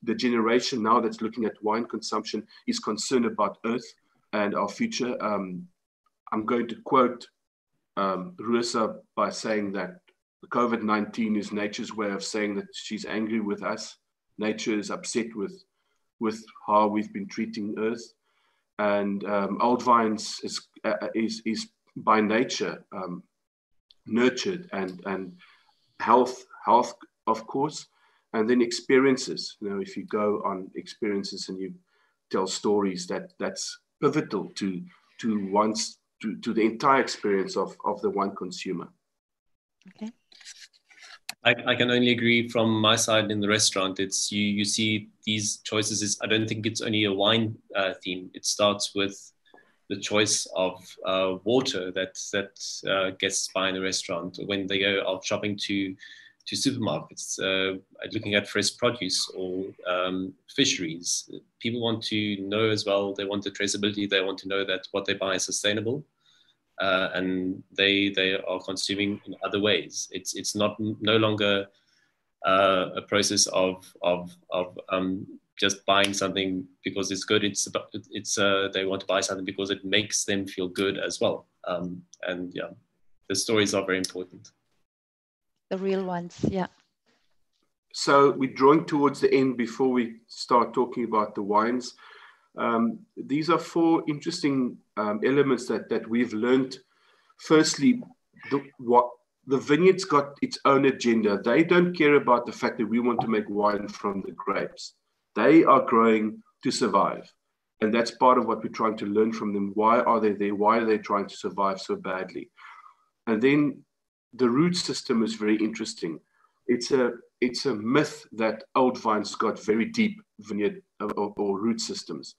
The generation now that's looking at wine consumption is concerned about earth and our future. I'm going to quote Rosa by saying that COVID-19 is nature's way of saying that she's angry with us. Nature is upset with how we've been treating earth. And Old-Vines is by nature nurtured, and health, of course, and then experiences. You know, if you go on experiences and you tell stories, that's pivotal to the entire experience of the wine consumer. Okay. I can only agree from my side. In the restaurant, it's you see these choices. I don't think it's only a wine theme. It starts with the choice of water that guests buy in the restaurant when they go out shopping to supermarkets, looking at fresh produce or fisheries. People want to know as well. They want the traceability. They want to know that what they buy is sustainable. And they are consuming in other ways. It's no longer a process of just buying something because it's good. They want to buy something because it makes them feel good as well. And yeah, the stories are very important. The real ones, yeah. So we're drawing towards the end before we start talking about the wines. These are four interesting elements that we've learned. Firstly, the vineyard's got its own agenda. They don't care about the fact that we want to make wine from the grapes. They are growing to survive. And that's part of what we're trying to learn from them. Why are they there? Why are they trying to survive so badly? And then the root system is very interesting. It's a myth that Old-Vines got very deep vineyard or root systems.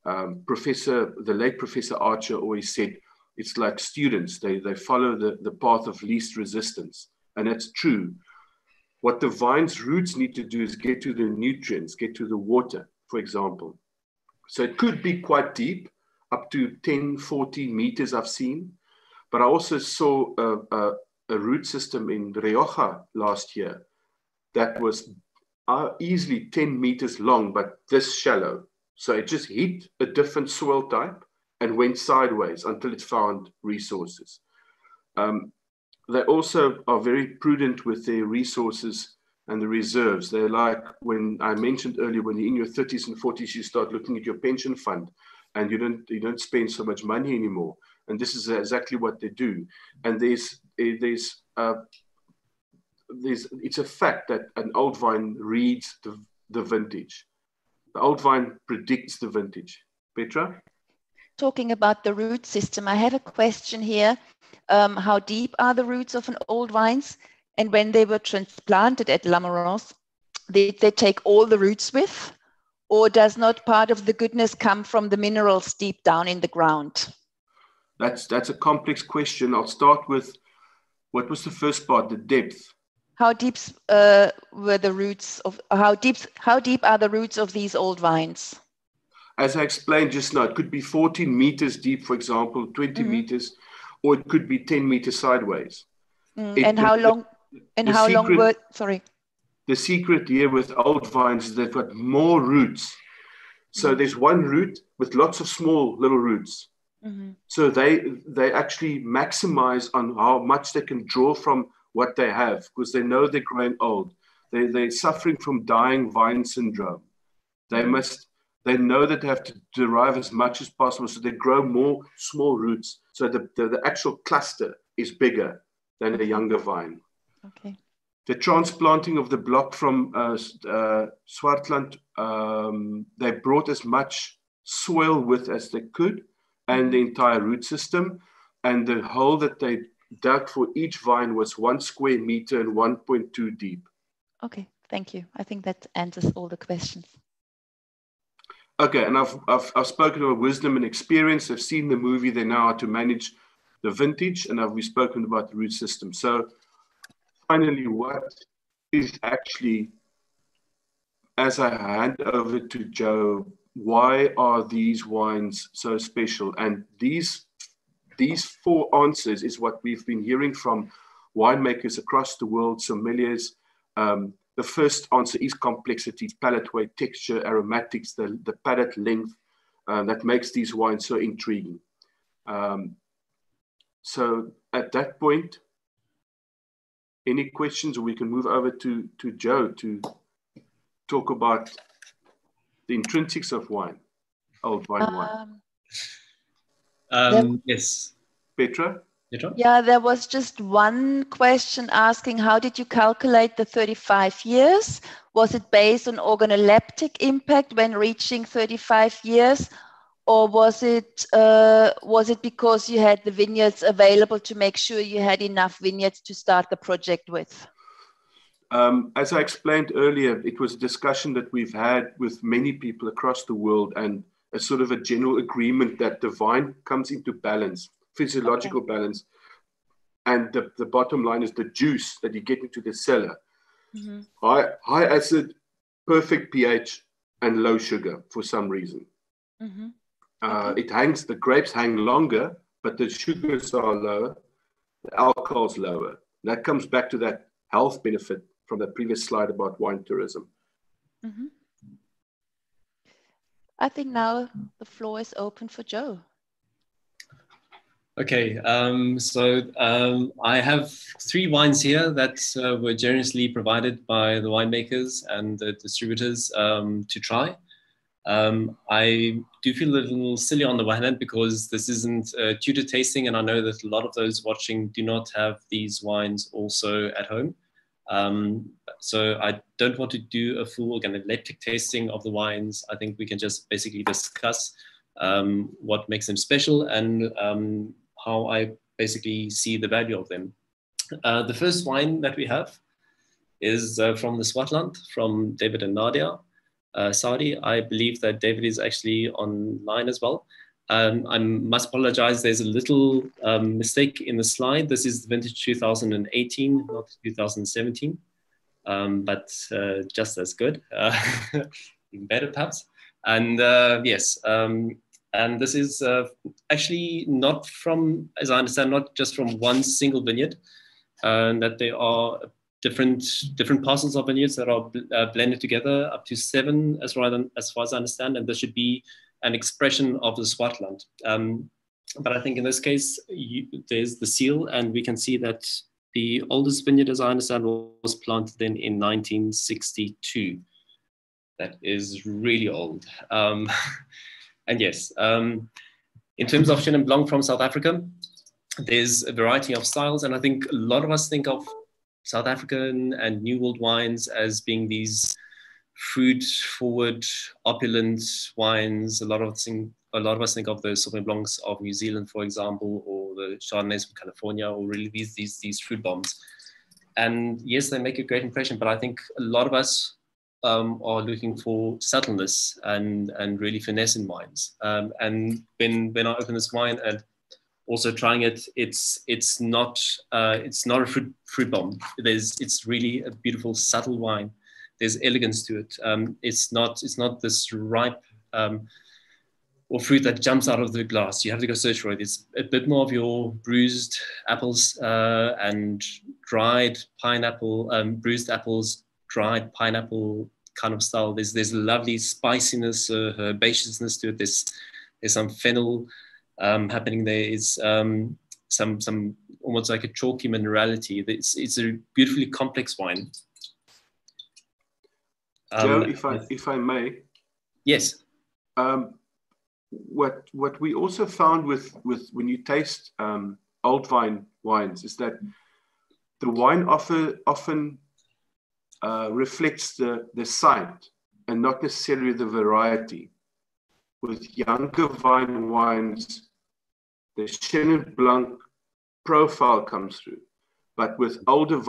The late Professor Archer always said, it's like students, they follow the path of least resistance. And that's true. What the vine's roots need to do is get to the nutrients, get to the water, for example. So it could be quite deep, up to 10, 14 meters I've seen. But I also saw a root system in Rioja last year that was easily 10 meters long, but this shallow. So it just hit a different soil type and went sideways until it found resources. They also are very prudent with their resources and the reserves. They're like, when I mentioned earlier, when you're in your 30s and 40s, you start looking at your pension fund and you don't spend so much money anymore. And this is exactly what they do. And it's a fact that an Old-Vine reads the vintage. The Old-Vine predicts the vintage. Petra? Talking about the root system, I have a question here. How deep are the roots of an Old-Vines? And when they were transplanted at Lamarance, did they take all the roots with? Or does not part of the goodness come from the minerals deep down in the ground? That's a complex question. I'll start with, what was the first part, the depth? How deep were the roots of, how deep are the roots of these Old-Vines? As I explained just now, it could be 14 meters deep, for example, 20 meters, or it could be 10 meters sideways. And how long were, sorry. The secret here with Old-Vines is they've got more roots. So there's one root with lots of small little roots. So they actually maximize on how much they can draw from what they have, because they know they're growing old. They're suffering from dying vine syndrome. They must they know that they have to derive as much as possible, so they grow more small roots, so the actual cluster is bigger than a younger vine. Okay. The transplanting of the block from Swartland, they brought as much soil with as they could, and the entire root system, and the hole that they dug for each vine was 1 square meter and 1.2 deep. Okay, thank you. I think that answers all the questions. Okay, and I've spoken about wisdom and experience. I've seen the movie. They know how to manage the vintage, and we've spoken about the root system. So finally, what is actually, as I hand over to Jo, why are these wines so special? And these 4 answers is what we've been hearing from winemakers across the world, sommeliers. The first answer is complexity, palate weight, texture, aromatics, the palate length that makes these wines so intriguing. So at that point, any questions, or we can move over to Jo to talk about the intrinsics of wine, old vine wine. Yes. Petra? Yeah, there was just one question asking, how did you calculate the 35 years? Was it based on organoleptic impact when reaching 35 years? Or was it because you had the vineyards available to make sure you had enough vineyards to start the project with? As I explained earlier, it was a discussion that we've had with many people across the world, and a sort of a general agreement that the vine comes into balance, physiological balance. And the bottom line is the juice that you get into the cellar. High acid, perfect pH, and low sugar for some reason. The grapes hang longer, but the sugars are lower, the alcohol's lower. That comes back to that health benefit from the previous slide about wine tourism. I think now the floor is open for Jo. Okay, I have 3 wines here that were generously provided by the winemakers and the distributors to try. I do feel a little silly on the one hand because this isn't a tutor tasting, and I know that a lot of those watching do not have these wines also at home. So I don't want to do a full organoleptic tasting of the wines. I think we can just basically discuss what makes them special and how I basically see the value of them. The first wine that we have is from the Swartland, from David and Nadia, Saudi. I believe that David is actually online as well. I must apologize, there's a little mistake in the slide. This is the vintage 2018, not 2017, but just as good, even better perhaps. And yes, and this is actually not from, as I understand, not just from one single vineyard, that there are different parcels of vineyards that are blended together, up to 7 as far as I understand, and this should be an expression of the Swartland. But I think in this case, there's the seal, and we can see that the oldest vineyard, as I understand, was planted in 1962. That is really old. And yes, in terms of Chenin Blanc from South Africa, there's a variety of styles, and I think a lot of us think of South African and New World wines as being these fruit-forward, opulent wines. A lot of us think of the Sauvignon Blancs of New Zealand, for example, or the Chardonnays from California, or really these fruit bombs. And yes, they make a great impression, but I think a lot of us are looking for subtleness and really finesse in wines. And when I open this wine and also trying it, it's not a fruit bomb. It's really a beautiful, subtle wine. There's elegance to it. It's not this ripe or fruit that jumps out of the glass. You have to go search for it. It's a bit more of your bruised apples and dried pineapple, bruised apples, dried pineapple kind of style. There's a lovely spiciness, herbaceousness to it. There's some fennel happening there. It's some almost like a chalky minerality. It's a beautifully complex wine. Jo, if I may. Yes. what we also found with when you taste Old-Vine wines is that the wine often reflects the site and not necessarily the variety. With younger vine wines, the Chenin Blanc profile comes through. But with older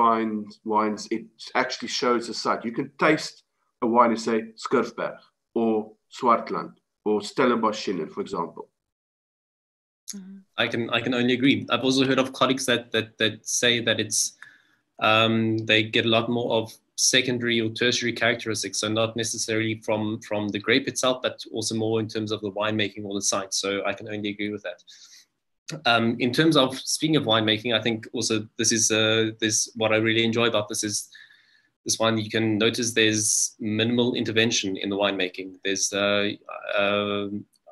wines, it actually shows the site. You can taste a wine and say Skurfberg or Swartland or Stellenbosch Chenin, for example. I can only agree. I've also heard of colleagues that say that it's they get a lot more of secondary or tertiary characteristics, so not necessarily from the grape itself, but also more in terms of the winemaking or the site. So I can only agree with that. In terms of speaking of winemaking, I think also this is what I really enjoy about this wine. You can notice there's minimal intervention in the winemaking. There's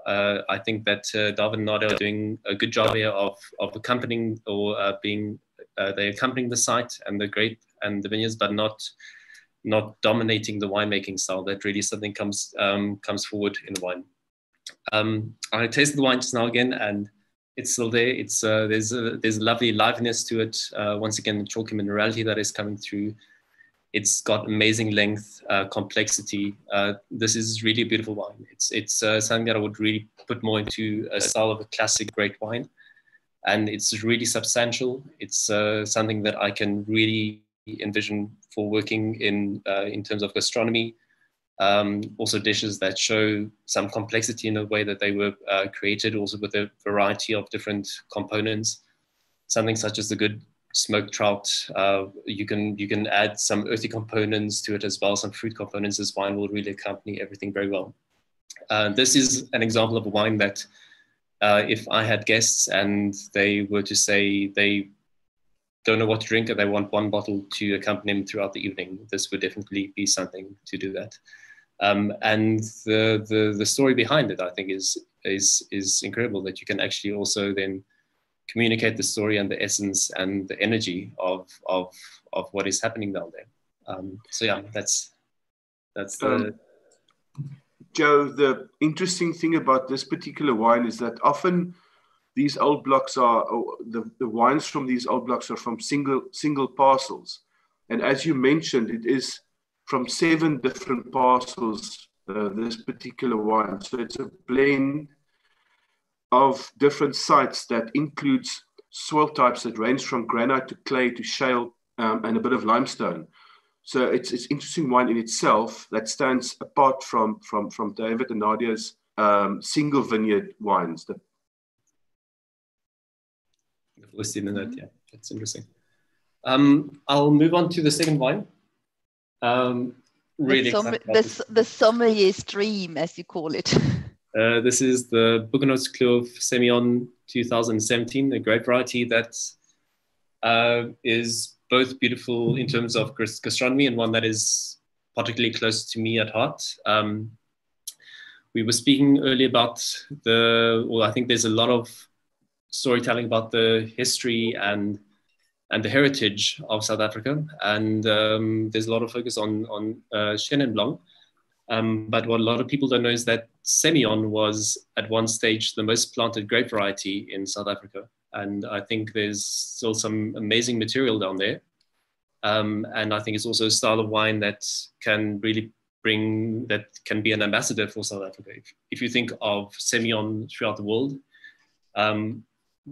I think that David and Nadia are doing a good job here of accompanying or they accompanying the site and the grape and the vineyards, but not dominating the winemaking style. That really something comes forward in the wine. I tasted the wine just now again, and it's still there. It's there's a lovely liveliness to it. Once again, the chalky minerality that is coming through. It's got amazing length, complexity. This is really a beautiful wine. It's something that I would really put more into a style of a classic great wine, and it's really substantial. It's something that I can really envision for working in terms of gastronomy. Also dishes that show some complexity in the way that they were created, also with a variety of different components. Something such as the good smoked trout, you can add some earthy components to it as well, some fruit components. This wine will really accompany everything very well. This is an example of a wine that if I had guests and they were to say they don't know what to drink and they want one bottle to accompany them throughout the evening, this would definitely be something to do that. And the story behind it, I think, is incredible, that you can actually also then communicate the story and the essence and the energy of what is happening down there. So yeah, that's the... Joe, the interesting thing about this particular wine is that often these old blocks are, the wines from these old blocks are from single parcels. And as you mentioned, it is from 7 different parcels, this particular wine. So it's a blend of different sites that includes soil types that range from granite to clay to shale and a bit of limestone. So it's interesting wine in itself that stands apart from David and Nadia's single vineyard wines. Yeah, that's interesting. I'll move on to the second wine. Really the sommelier's dream, as you call it. This is the Buchenholz Semillon 2017, a grape variety that is both beautiful in terms of gastronomy and one that is particularly close to me at heart. We were speaking earlier about I think there's a lot of storytelling about the history and the heritage of South Africa, and there's a lot of focus on Chenin Blanc. But what a lot of people don't know is that Semillon was at one stage the most planted grape variety in South Africa. And I think there's still some amazing material down there. And I think it's also a style of wine that can really can be an ambassador for South Africa. If you think of Semillon throughout the world,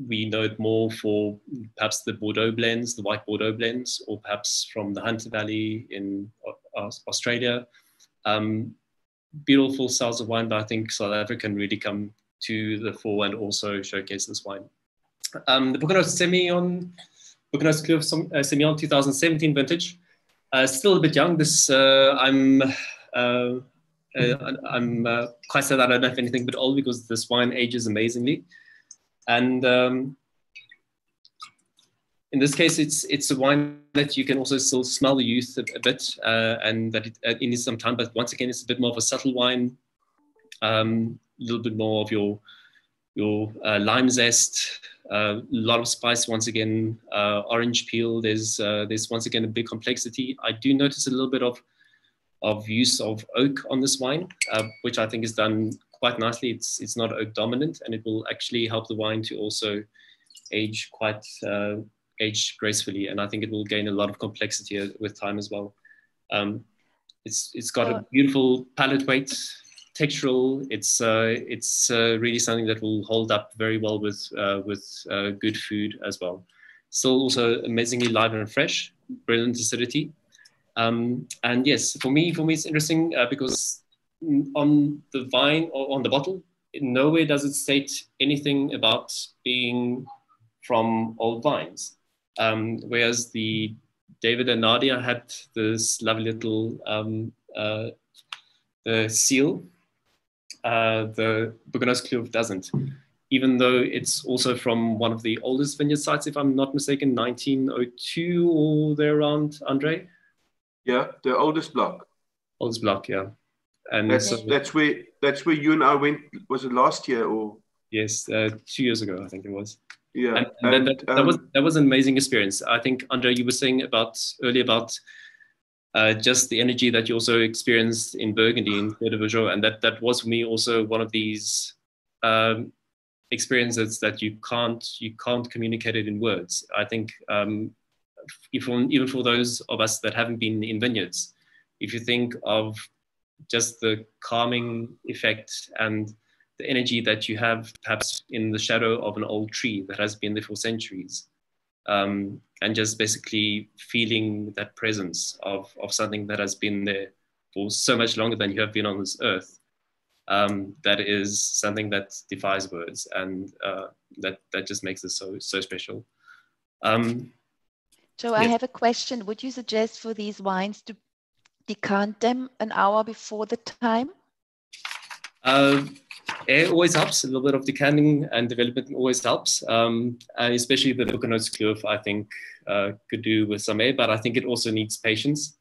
we know it more for perhaps the Bordeaux blends, the white Bordeaux blends, or perhaps from the Hunter Valley in Australia. Beautiful styles of wine, but I think South Africa can really come to the fore and also showcase this wine. The Buchenholz Semillon 2017 vintage, still a bit young. This I'm quite sad I don't have anything but old, because this wine ages amazingly. And in this case, it's a wine that you can also still smell the youth a bit, and that it needs some time. But once again, it's a bit more of a subtle wine, a little bit more of your lime zest, a lot of spice. Once again, orange peel. There's once again a big complexity. I do notice a little bit of use of oak on this wine, which I think is done quite nicely. It's not oak dominant, and it will actually help the wine to also age gracefully. And I think it will gain a lot of complexity with time as well. It's got a beautiful palate weight, textural. It's really something that will hold up very well with good food as well. Still also amazingly live and fresh, brilliant acidity. And yes, for me it's interesting because on the vine or on the bottle, nowhere does it state anything about being from old vines. Whereas the David and Nadia had this lovely little the seal. The Bourgogne Kloof doesn't, even though it's also from one of the oldest vineyard sites, if I'm not mistaken, 1902 or there around, André? Yeah, the oldest block. Oldest block, yeah. And that's where you and I went. Was it last year or? Yes, 2 years ago, I think it was. Yeah, and that was an amazing experience. I think, André, you were saying earlier about just the energy that you also experienced in Burgundy in Côte d'Ivoire, and that was for me also one of these experiences that you can't communicate it in words. I think even for those of us that haven't been in vineyards, if you think of just the calming effect and the energy that you have perhaps in the shadow of an old tree that has been there for centuries, and just basically feeling that presence of something that has been there for so much longer than you have been on this earth, that is something that defies words, and that just makes it so special. Joe, I have a question. Would you suggest for these wines to decant them an hour before the time? Air always helps. A little bit of decanting and development always helps. And especially the Bourgogne Kloof, I think, could do with some air, but I think it also needs patience.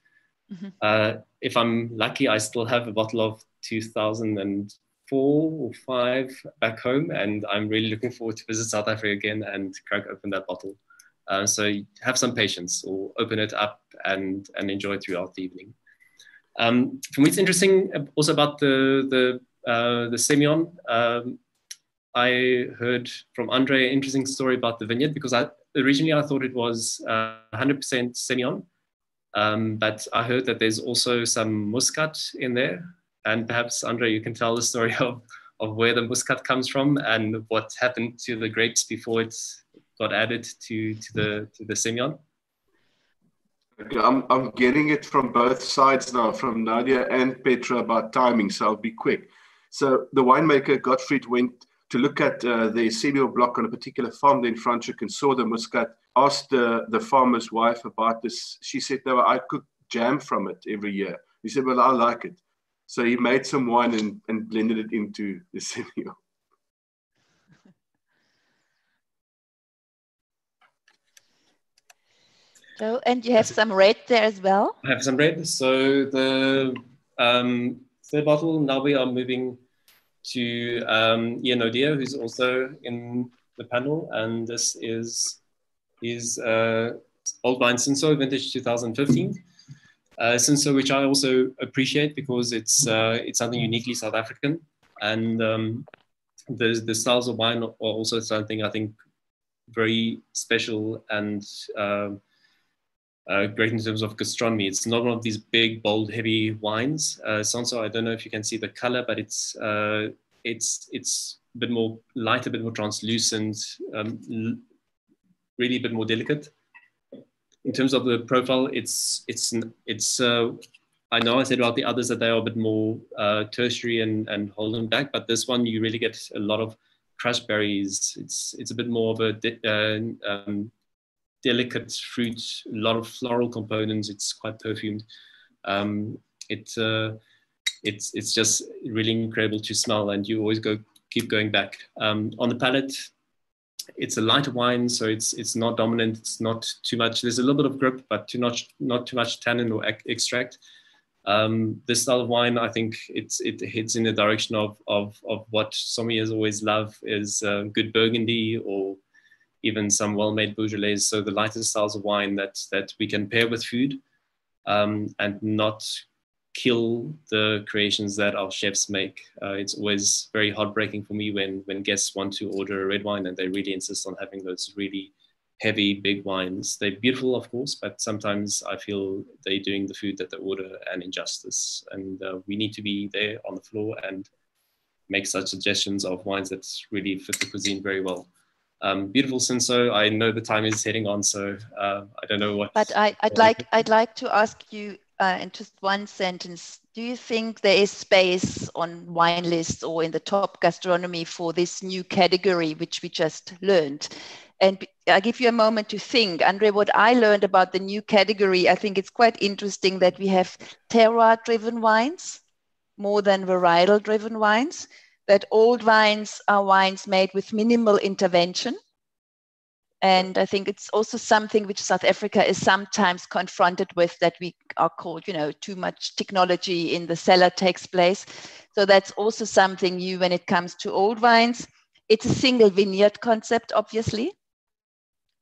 Mm-hmm. If I'm lucky, I still have a bottle of 2004 or 5 back home, and I'm really looking forward to visit South Africa again and crack open that bottle. So have some patience, or open it up and enjoy it throughout the evening. For me, it's interesting also about the Semillon. I heard from André an interesting story about the vineyard, because originally I thought it was 100% Semillon, but I heard that there's also some Muscat in there. And perhaps, André, you can tell the story of where the Muscat comes from and what happened to the grapes before it got added to the Semillon. Okay, I'm getting it from both sides now, from Nadia and Petra, about timing, so I'll be quick. So the winemaker Gottfried went to look at the cereal block on a particular farm in Franschhoek and saw the Muscat, asked the farmer's wife about this. She said, no, I cook jam from it every year. He said, well, I like it. So he made some wine and blended it into the cereal. So, and you have some red there as well? I have some red. So the third bottle, now we are moving to Ian O'Dear, who's also in the panel. And this is Old-Vines Cinsault, vintage 2015. Cinsault, which I also appreciate because it's something uniquely South African. And the styles of wine are also something I think very special and great in terms of gastronomy. It's not one of these big, bold, heavy wines. Cinsault, I don't know if you can see the color, but it's a bit more light, a bit more translucent, really a bit more delicate. In terms of the profile, it's I know I said about the others that they are a bit more tertiary and holding back, but this one you really get a lot of crushed berries. It's a bit more of a delicate fruit, a lot of floral components. It's quite perfumed. It's just really incredible to smell, and you always keep going back. On the palate, it's a lighter wine, so it's not dominant. It's not too much. There's a little bit of grip, but not too much tannin or extract. This style of wine, I think it hits in the direction of what sommeliers always love, is good Burgundy or even some well-made Beaujolais. So the lighter styles of wine that we can pair with food, and not kill the creations that our chefs make. It's always very heartbreaking for me when guests want to order a red wine and they really insist on having those really heavy, big wines. They're beautiful, of course, but sometimes I feel they're doing the food that they order an injustice. And we need to be there on the floor and make such suggestions of wines that really fit the cuisine very well. Beautiful, Sinso. I know the time is heading on, so I don't know what. But I'd like to ask you in just one sentence. Do you think there is space on wine lists or in the top gastronomy for this new category, which we just learned? And I give you a moment to think, André. What I learned about the new category, I think it's quite interesting that we have terroir-driven wines more than varietal-driven wines. That old wines are wines made with minimal intervention. And I think it's also something which South Africa is sometimes confronted with, that we are called, too much technology in the cellar takes place. So that's also something new when it comes to old wines. It's a single vineyard concept, obviously.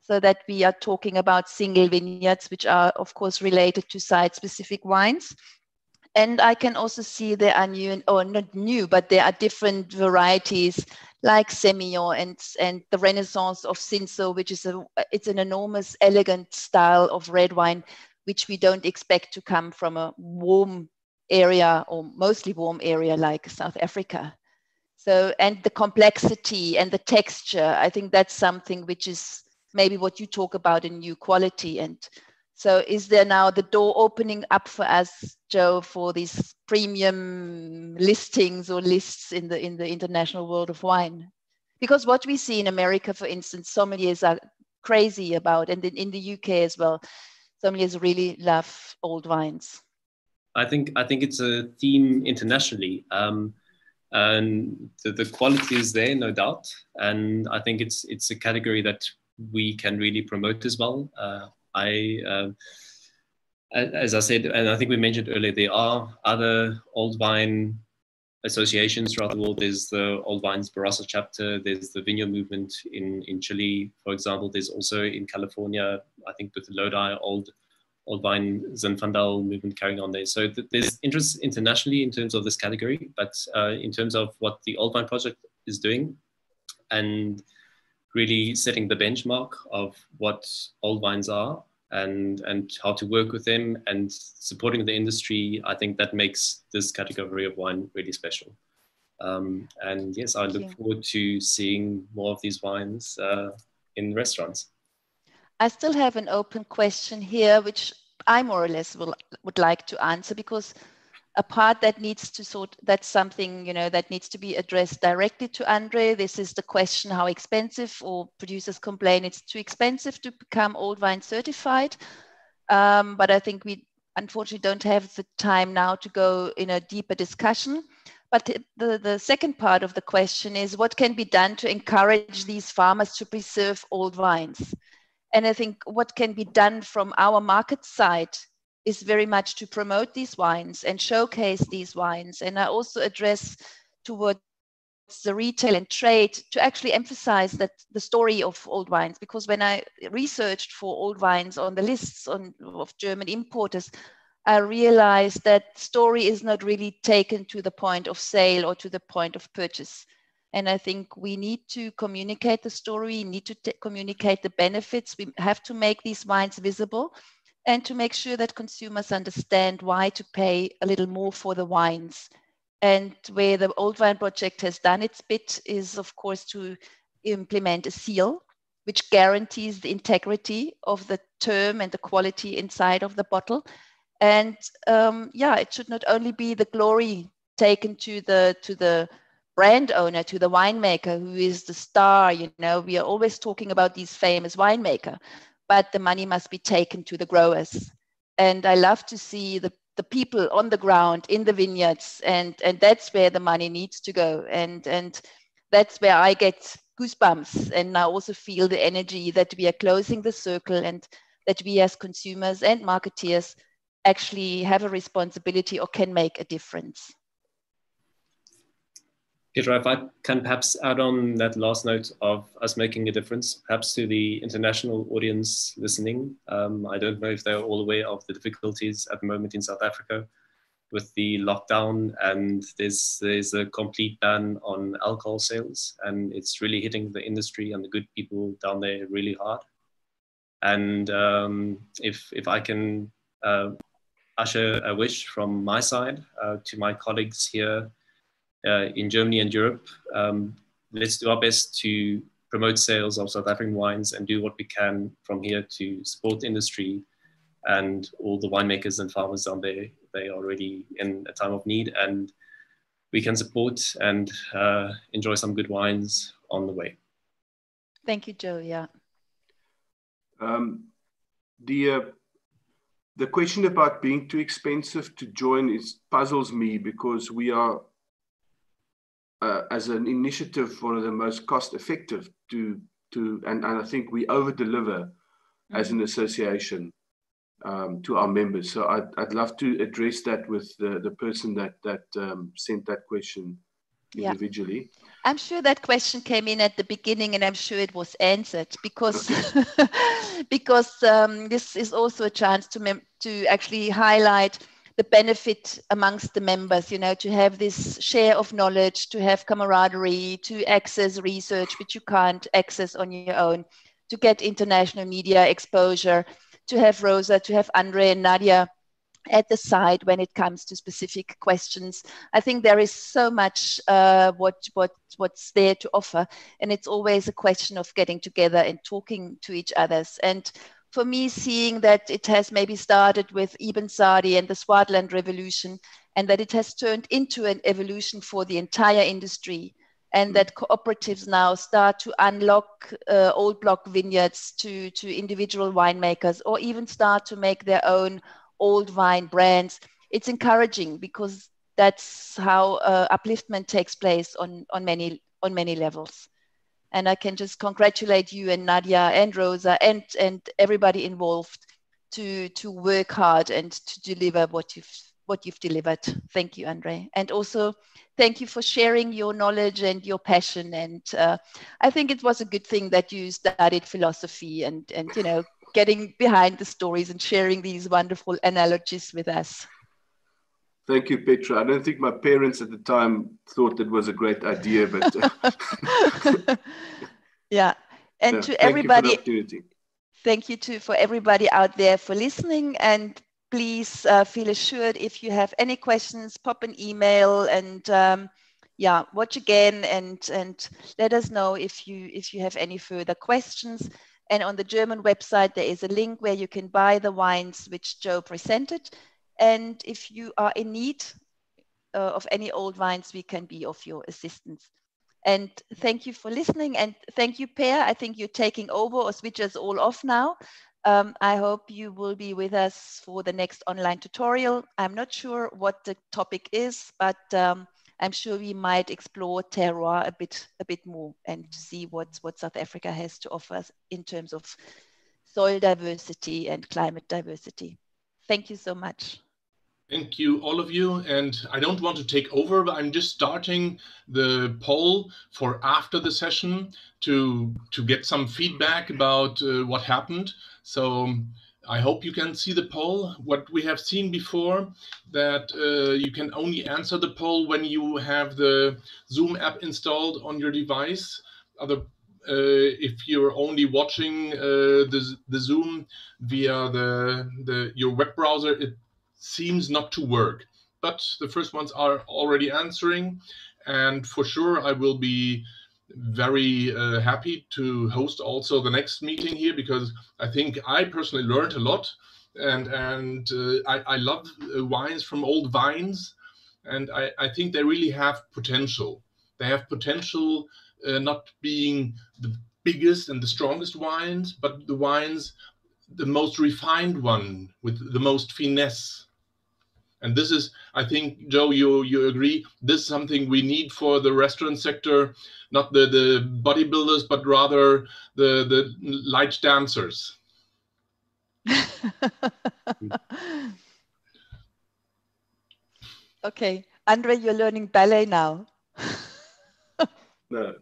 So that we are talking about single vineyards, which are, of course, related to site-specific wines. And I can also see there are new, or not new, but there are different varieties like Semillon and the Renaissance of Cinsault, which is it's an enormous, elegant style of red wine, which we don't expect to come from a warm area or mostly warm area like South Africa. So, and the complexity and the texture, I think that's something which is maybe what you talk about in new quality. And so is there now the door opening up for us, Jo, for these premium listings or lists in the international world of wine? Because what we see in America, for instance, sommeliers are crazy about, and in the UK as well, sommeliers really love old wines. I think it's a theme internationally. And the quality is there, no doubt. And I think it's a category that we can really promote as well. As I said, and I think we mentioned earlier, there are other old wine associations throughout the world. There's the Old-Vines Barossa chapter. There's the vineyard movement in Chile, for example. There's also in California, I think with the Lodi, Old-Vine Zinfandel movement carrying on there. So there's interest internationally in terms of this category, but in terms of what the Old-Vine Project is doing and really setting the benchmark of what old wines are and how to work with them and supporting the industry, I think that makes this category of wine really special. And yes, I look forward to seeing more of these wines in restaurants. I still have an open question here, which I more or less would like to answer, because a part that needs to that's something, that needs to be addressed directly to André. This is the question, how expensive, or producers complain it's too expensive to become old wine certified. But I think we unfortunately don't have the time now to go in a deeper discussion. But the second part of the question is, what can be done to encourage these farmers to preserve old wines? And I think what can be done from our market side is very much to promote these wines and showcase these wines. And I also address towards the retail and trade to actually emphasize that the story of old wines, because when I researched for old wines on the lists of German importers, I realized that story is not really taken to the point of sale or to the point of purchase. And I think we need to communicate the story, need to communicate the benefits. We have to make these wines visible, and to make sure that consumers understand why to pay a little more for the wines. And where the Old-Vine Project has done its bit is, of course, to implement a seal, which guarantees the integrity of the term and the quality inside of the bottle. And it should not only be the glory taken to the brand owner, to the winemaker, who is the star. We are always talking about these famous winemaker, but the money must be taken to the growers. And I love to see the people on the ground in the vineyards, and that's where the money needs to go. And that's where I get goosebumps, and I also feel the energy that we are closing the circle, and that we as consumers and marketeers actually have a responsibility or can make a difference. Petra, if I can perhaps add on that last note of us making a difference, perhaps to the international audience listening. I don't know if they're all aware of the difficulties at the moment in South Africa with the lockdown, and there's a complete ban on alcohol sales, and it's really hitting the industry and the good people down there really hard. And if I can usher a wish from my side to my colleagues here in Germany and Europe, let's do our best to promote sales of South African wines and do what we can from here to support the industry and all the winemakers and farmers down there. They are already in a time of need, and we can support and enjoy some good wines on the way. Thank you, Joe. Yeah. The question about being too expensive to join puzzles me, because we are, as an initiative, one of the most cost-effective and I think we over-deliver as an association to our members. So I'd love to address that with the person that sent that question individually. Yeah. I'm sure that question came in at the beginning, and I'm sure it was answered, because because this is also a chance to actually highlight the benefit amongst the members, you know, to have this share of knowledge, to have camaraderie, to access research which you can't access on your own, to get international media exposure, to have Rosa, to have André and Nadia at the side when it comes to specific questions. I think there is so much what's there to offer, and it's always a question of getting together and talking to each other. And for me, seeing that it has maybe started with Ibn Sadi and the Swartland Revolution, and that it has turned into an evolution for the entire industry, and that cooperatives now start to unlock old block vineyards to individual winemakers, or even start to make their own old vine brands. It's encouraging, because that's how upliftment takes place on many levels. And I can just congratulate you and Nadia and Rosa and everybody involved to work hard and to deliver what you've delivered. Thank you, André. And also thank you for sharing your knowledge and your passion. And I think it was a good thing that you studied philosophy and you know, getting behind the stories and sharing these wonderful analogies with us. Thank you, Petra. I don't think my parents at the time thought it was a great idea, but yeah. And to everybody, thank you for everybody out there for listening. And please feel assured, if you have any questions, pop an email and watch again and let us know if you have any further questions. And on the German website, there is a link where you can buy the wines which Joe presented. And if you are in need of any old wines, we can be of your assistance. And thank you for listening. And thank you, Per. I think you're taking over or switch us all off now. I hope you will be with us for the next online tutorial. I'm not sure what the topic is, but I'm sure we might explore terroir a bit more and to see what South Africa has to offer in terms of soil diversity and climate diversity. Thank you so much. Thank you, all of you. And I don't want to take over, but I'm just starting the poll for after the session to get some feedback about what happened. So I hope you can see the poll. What we have seen before, that you can only answer the poll when you have the Zoom app installed on your device. If you're only watching the Zoom via your web browser, it seems not to work. But the first ones are already answering, and for sure I will be very happy to host also the next meeting here, because I think I personally learned a lot, and I love wines from Old-Vines, and I think they really have potential. They have potential, not being the biggest and the strongest wines, but the wines, the most refined one with the most finesse. And this is, I think, Joe, you agree, this is something we need for the restaurant sector, not the bodybuilders, but rather the light dancers. Okay, André, you're learning ballet now. No.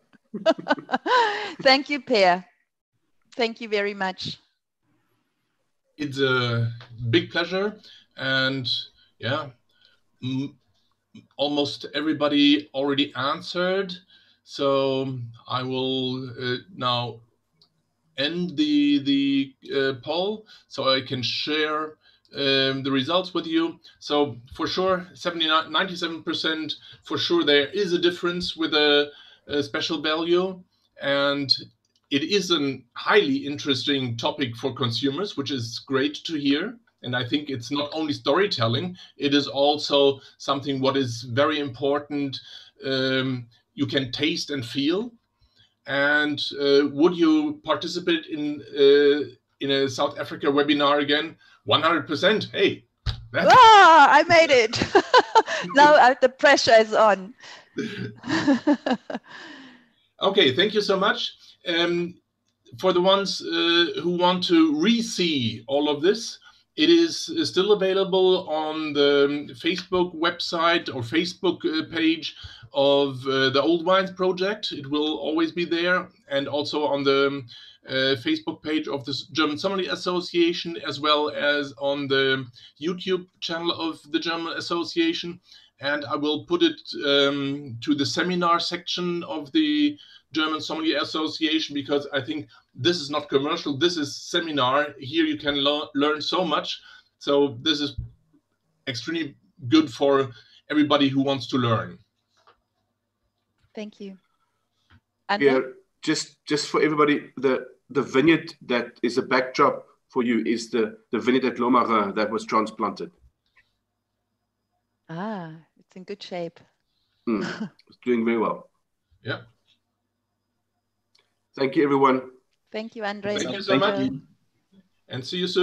Thank you, Per. Thank you very much. It's a big pleasure, and yeah, almost everybody already answered. So I will now end the poll so I can share the results with you. So for sure, 97% for sure there is a difference with a special value, and it is a highly interesting topic for consumers, which is great to hear. And I think it's not only storytelling, it is also something what is very important. You can taste and feel. And would you participate in a South Africa webinar again? 100%. Hey. I made it. Now the pressure is on. Okay, thank you so much. For the ones who want to re-see all of this, it is still available on the Facebook website or Facebook page of the Old-Vines project. It will always be there, and also on the Facebook page of the German Sommelier Association, as well as on the YouTube channel of the German Association. And I will put it to the seminar section of the German Sommelier Association, because I think this is not commercial, this is seminar. Here you can learn so much. So this is extremely good for everybody who wants to learn. Thank you. Yeah, just for everybody, the vineyard that is a backdrop for you is the vineyard at Lomarin that was transplanted. Ah, it's in good shape. It's doing very well. Yeah. Thank you, everyone. Thank you, André. Thank you so much. you. And see you soon.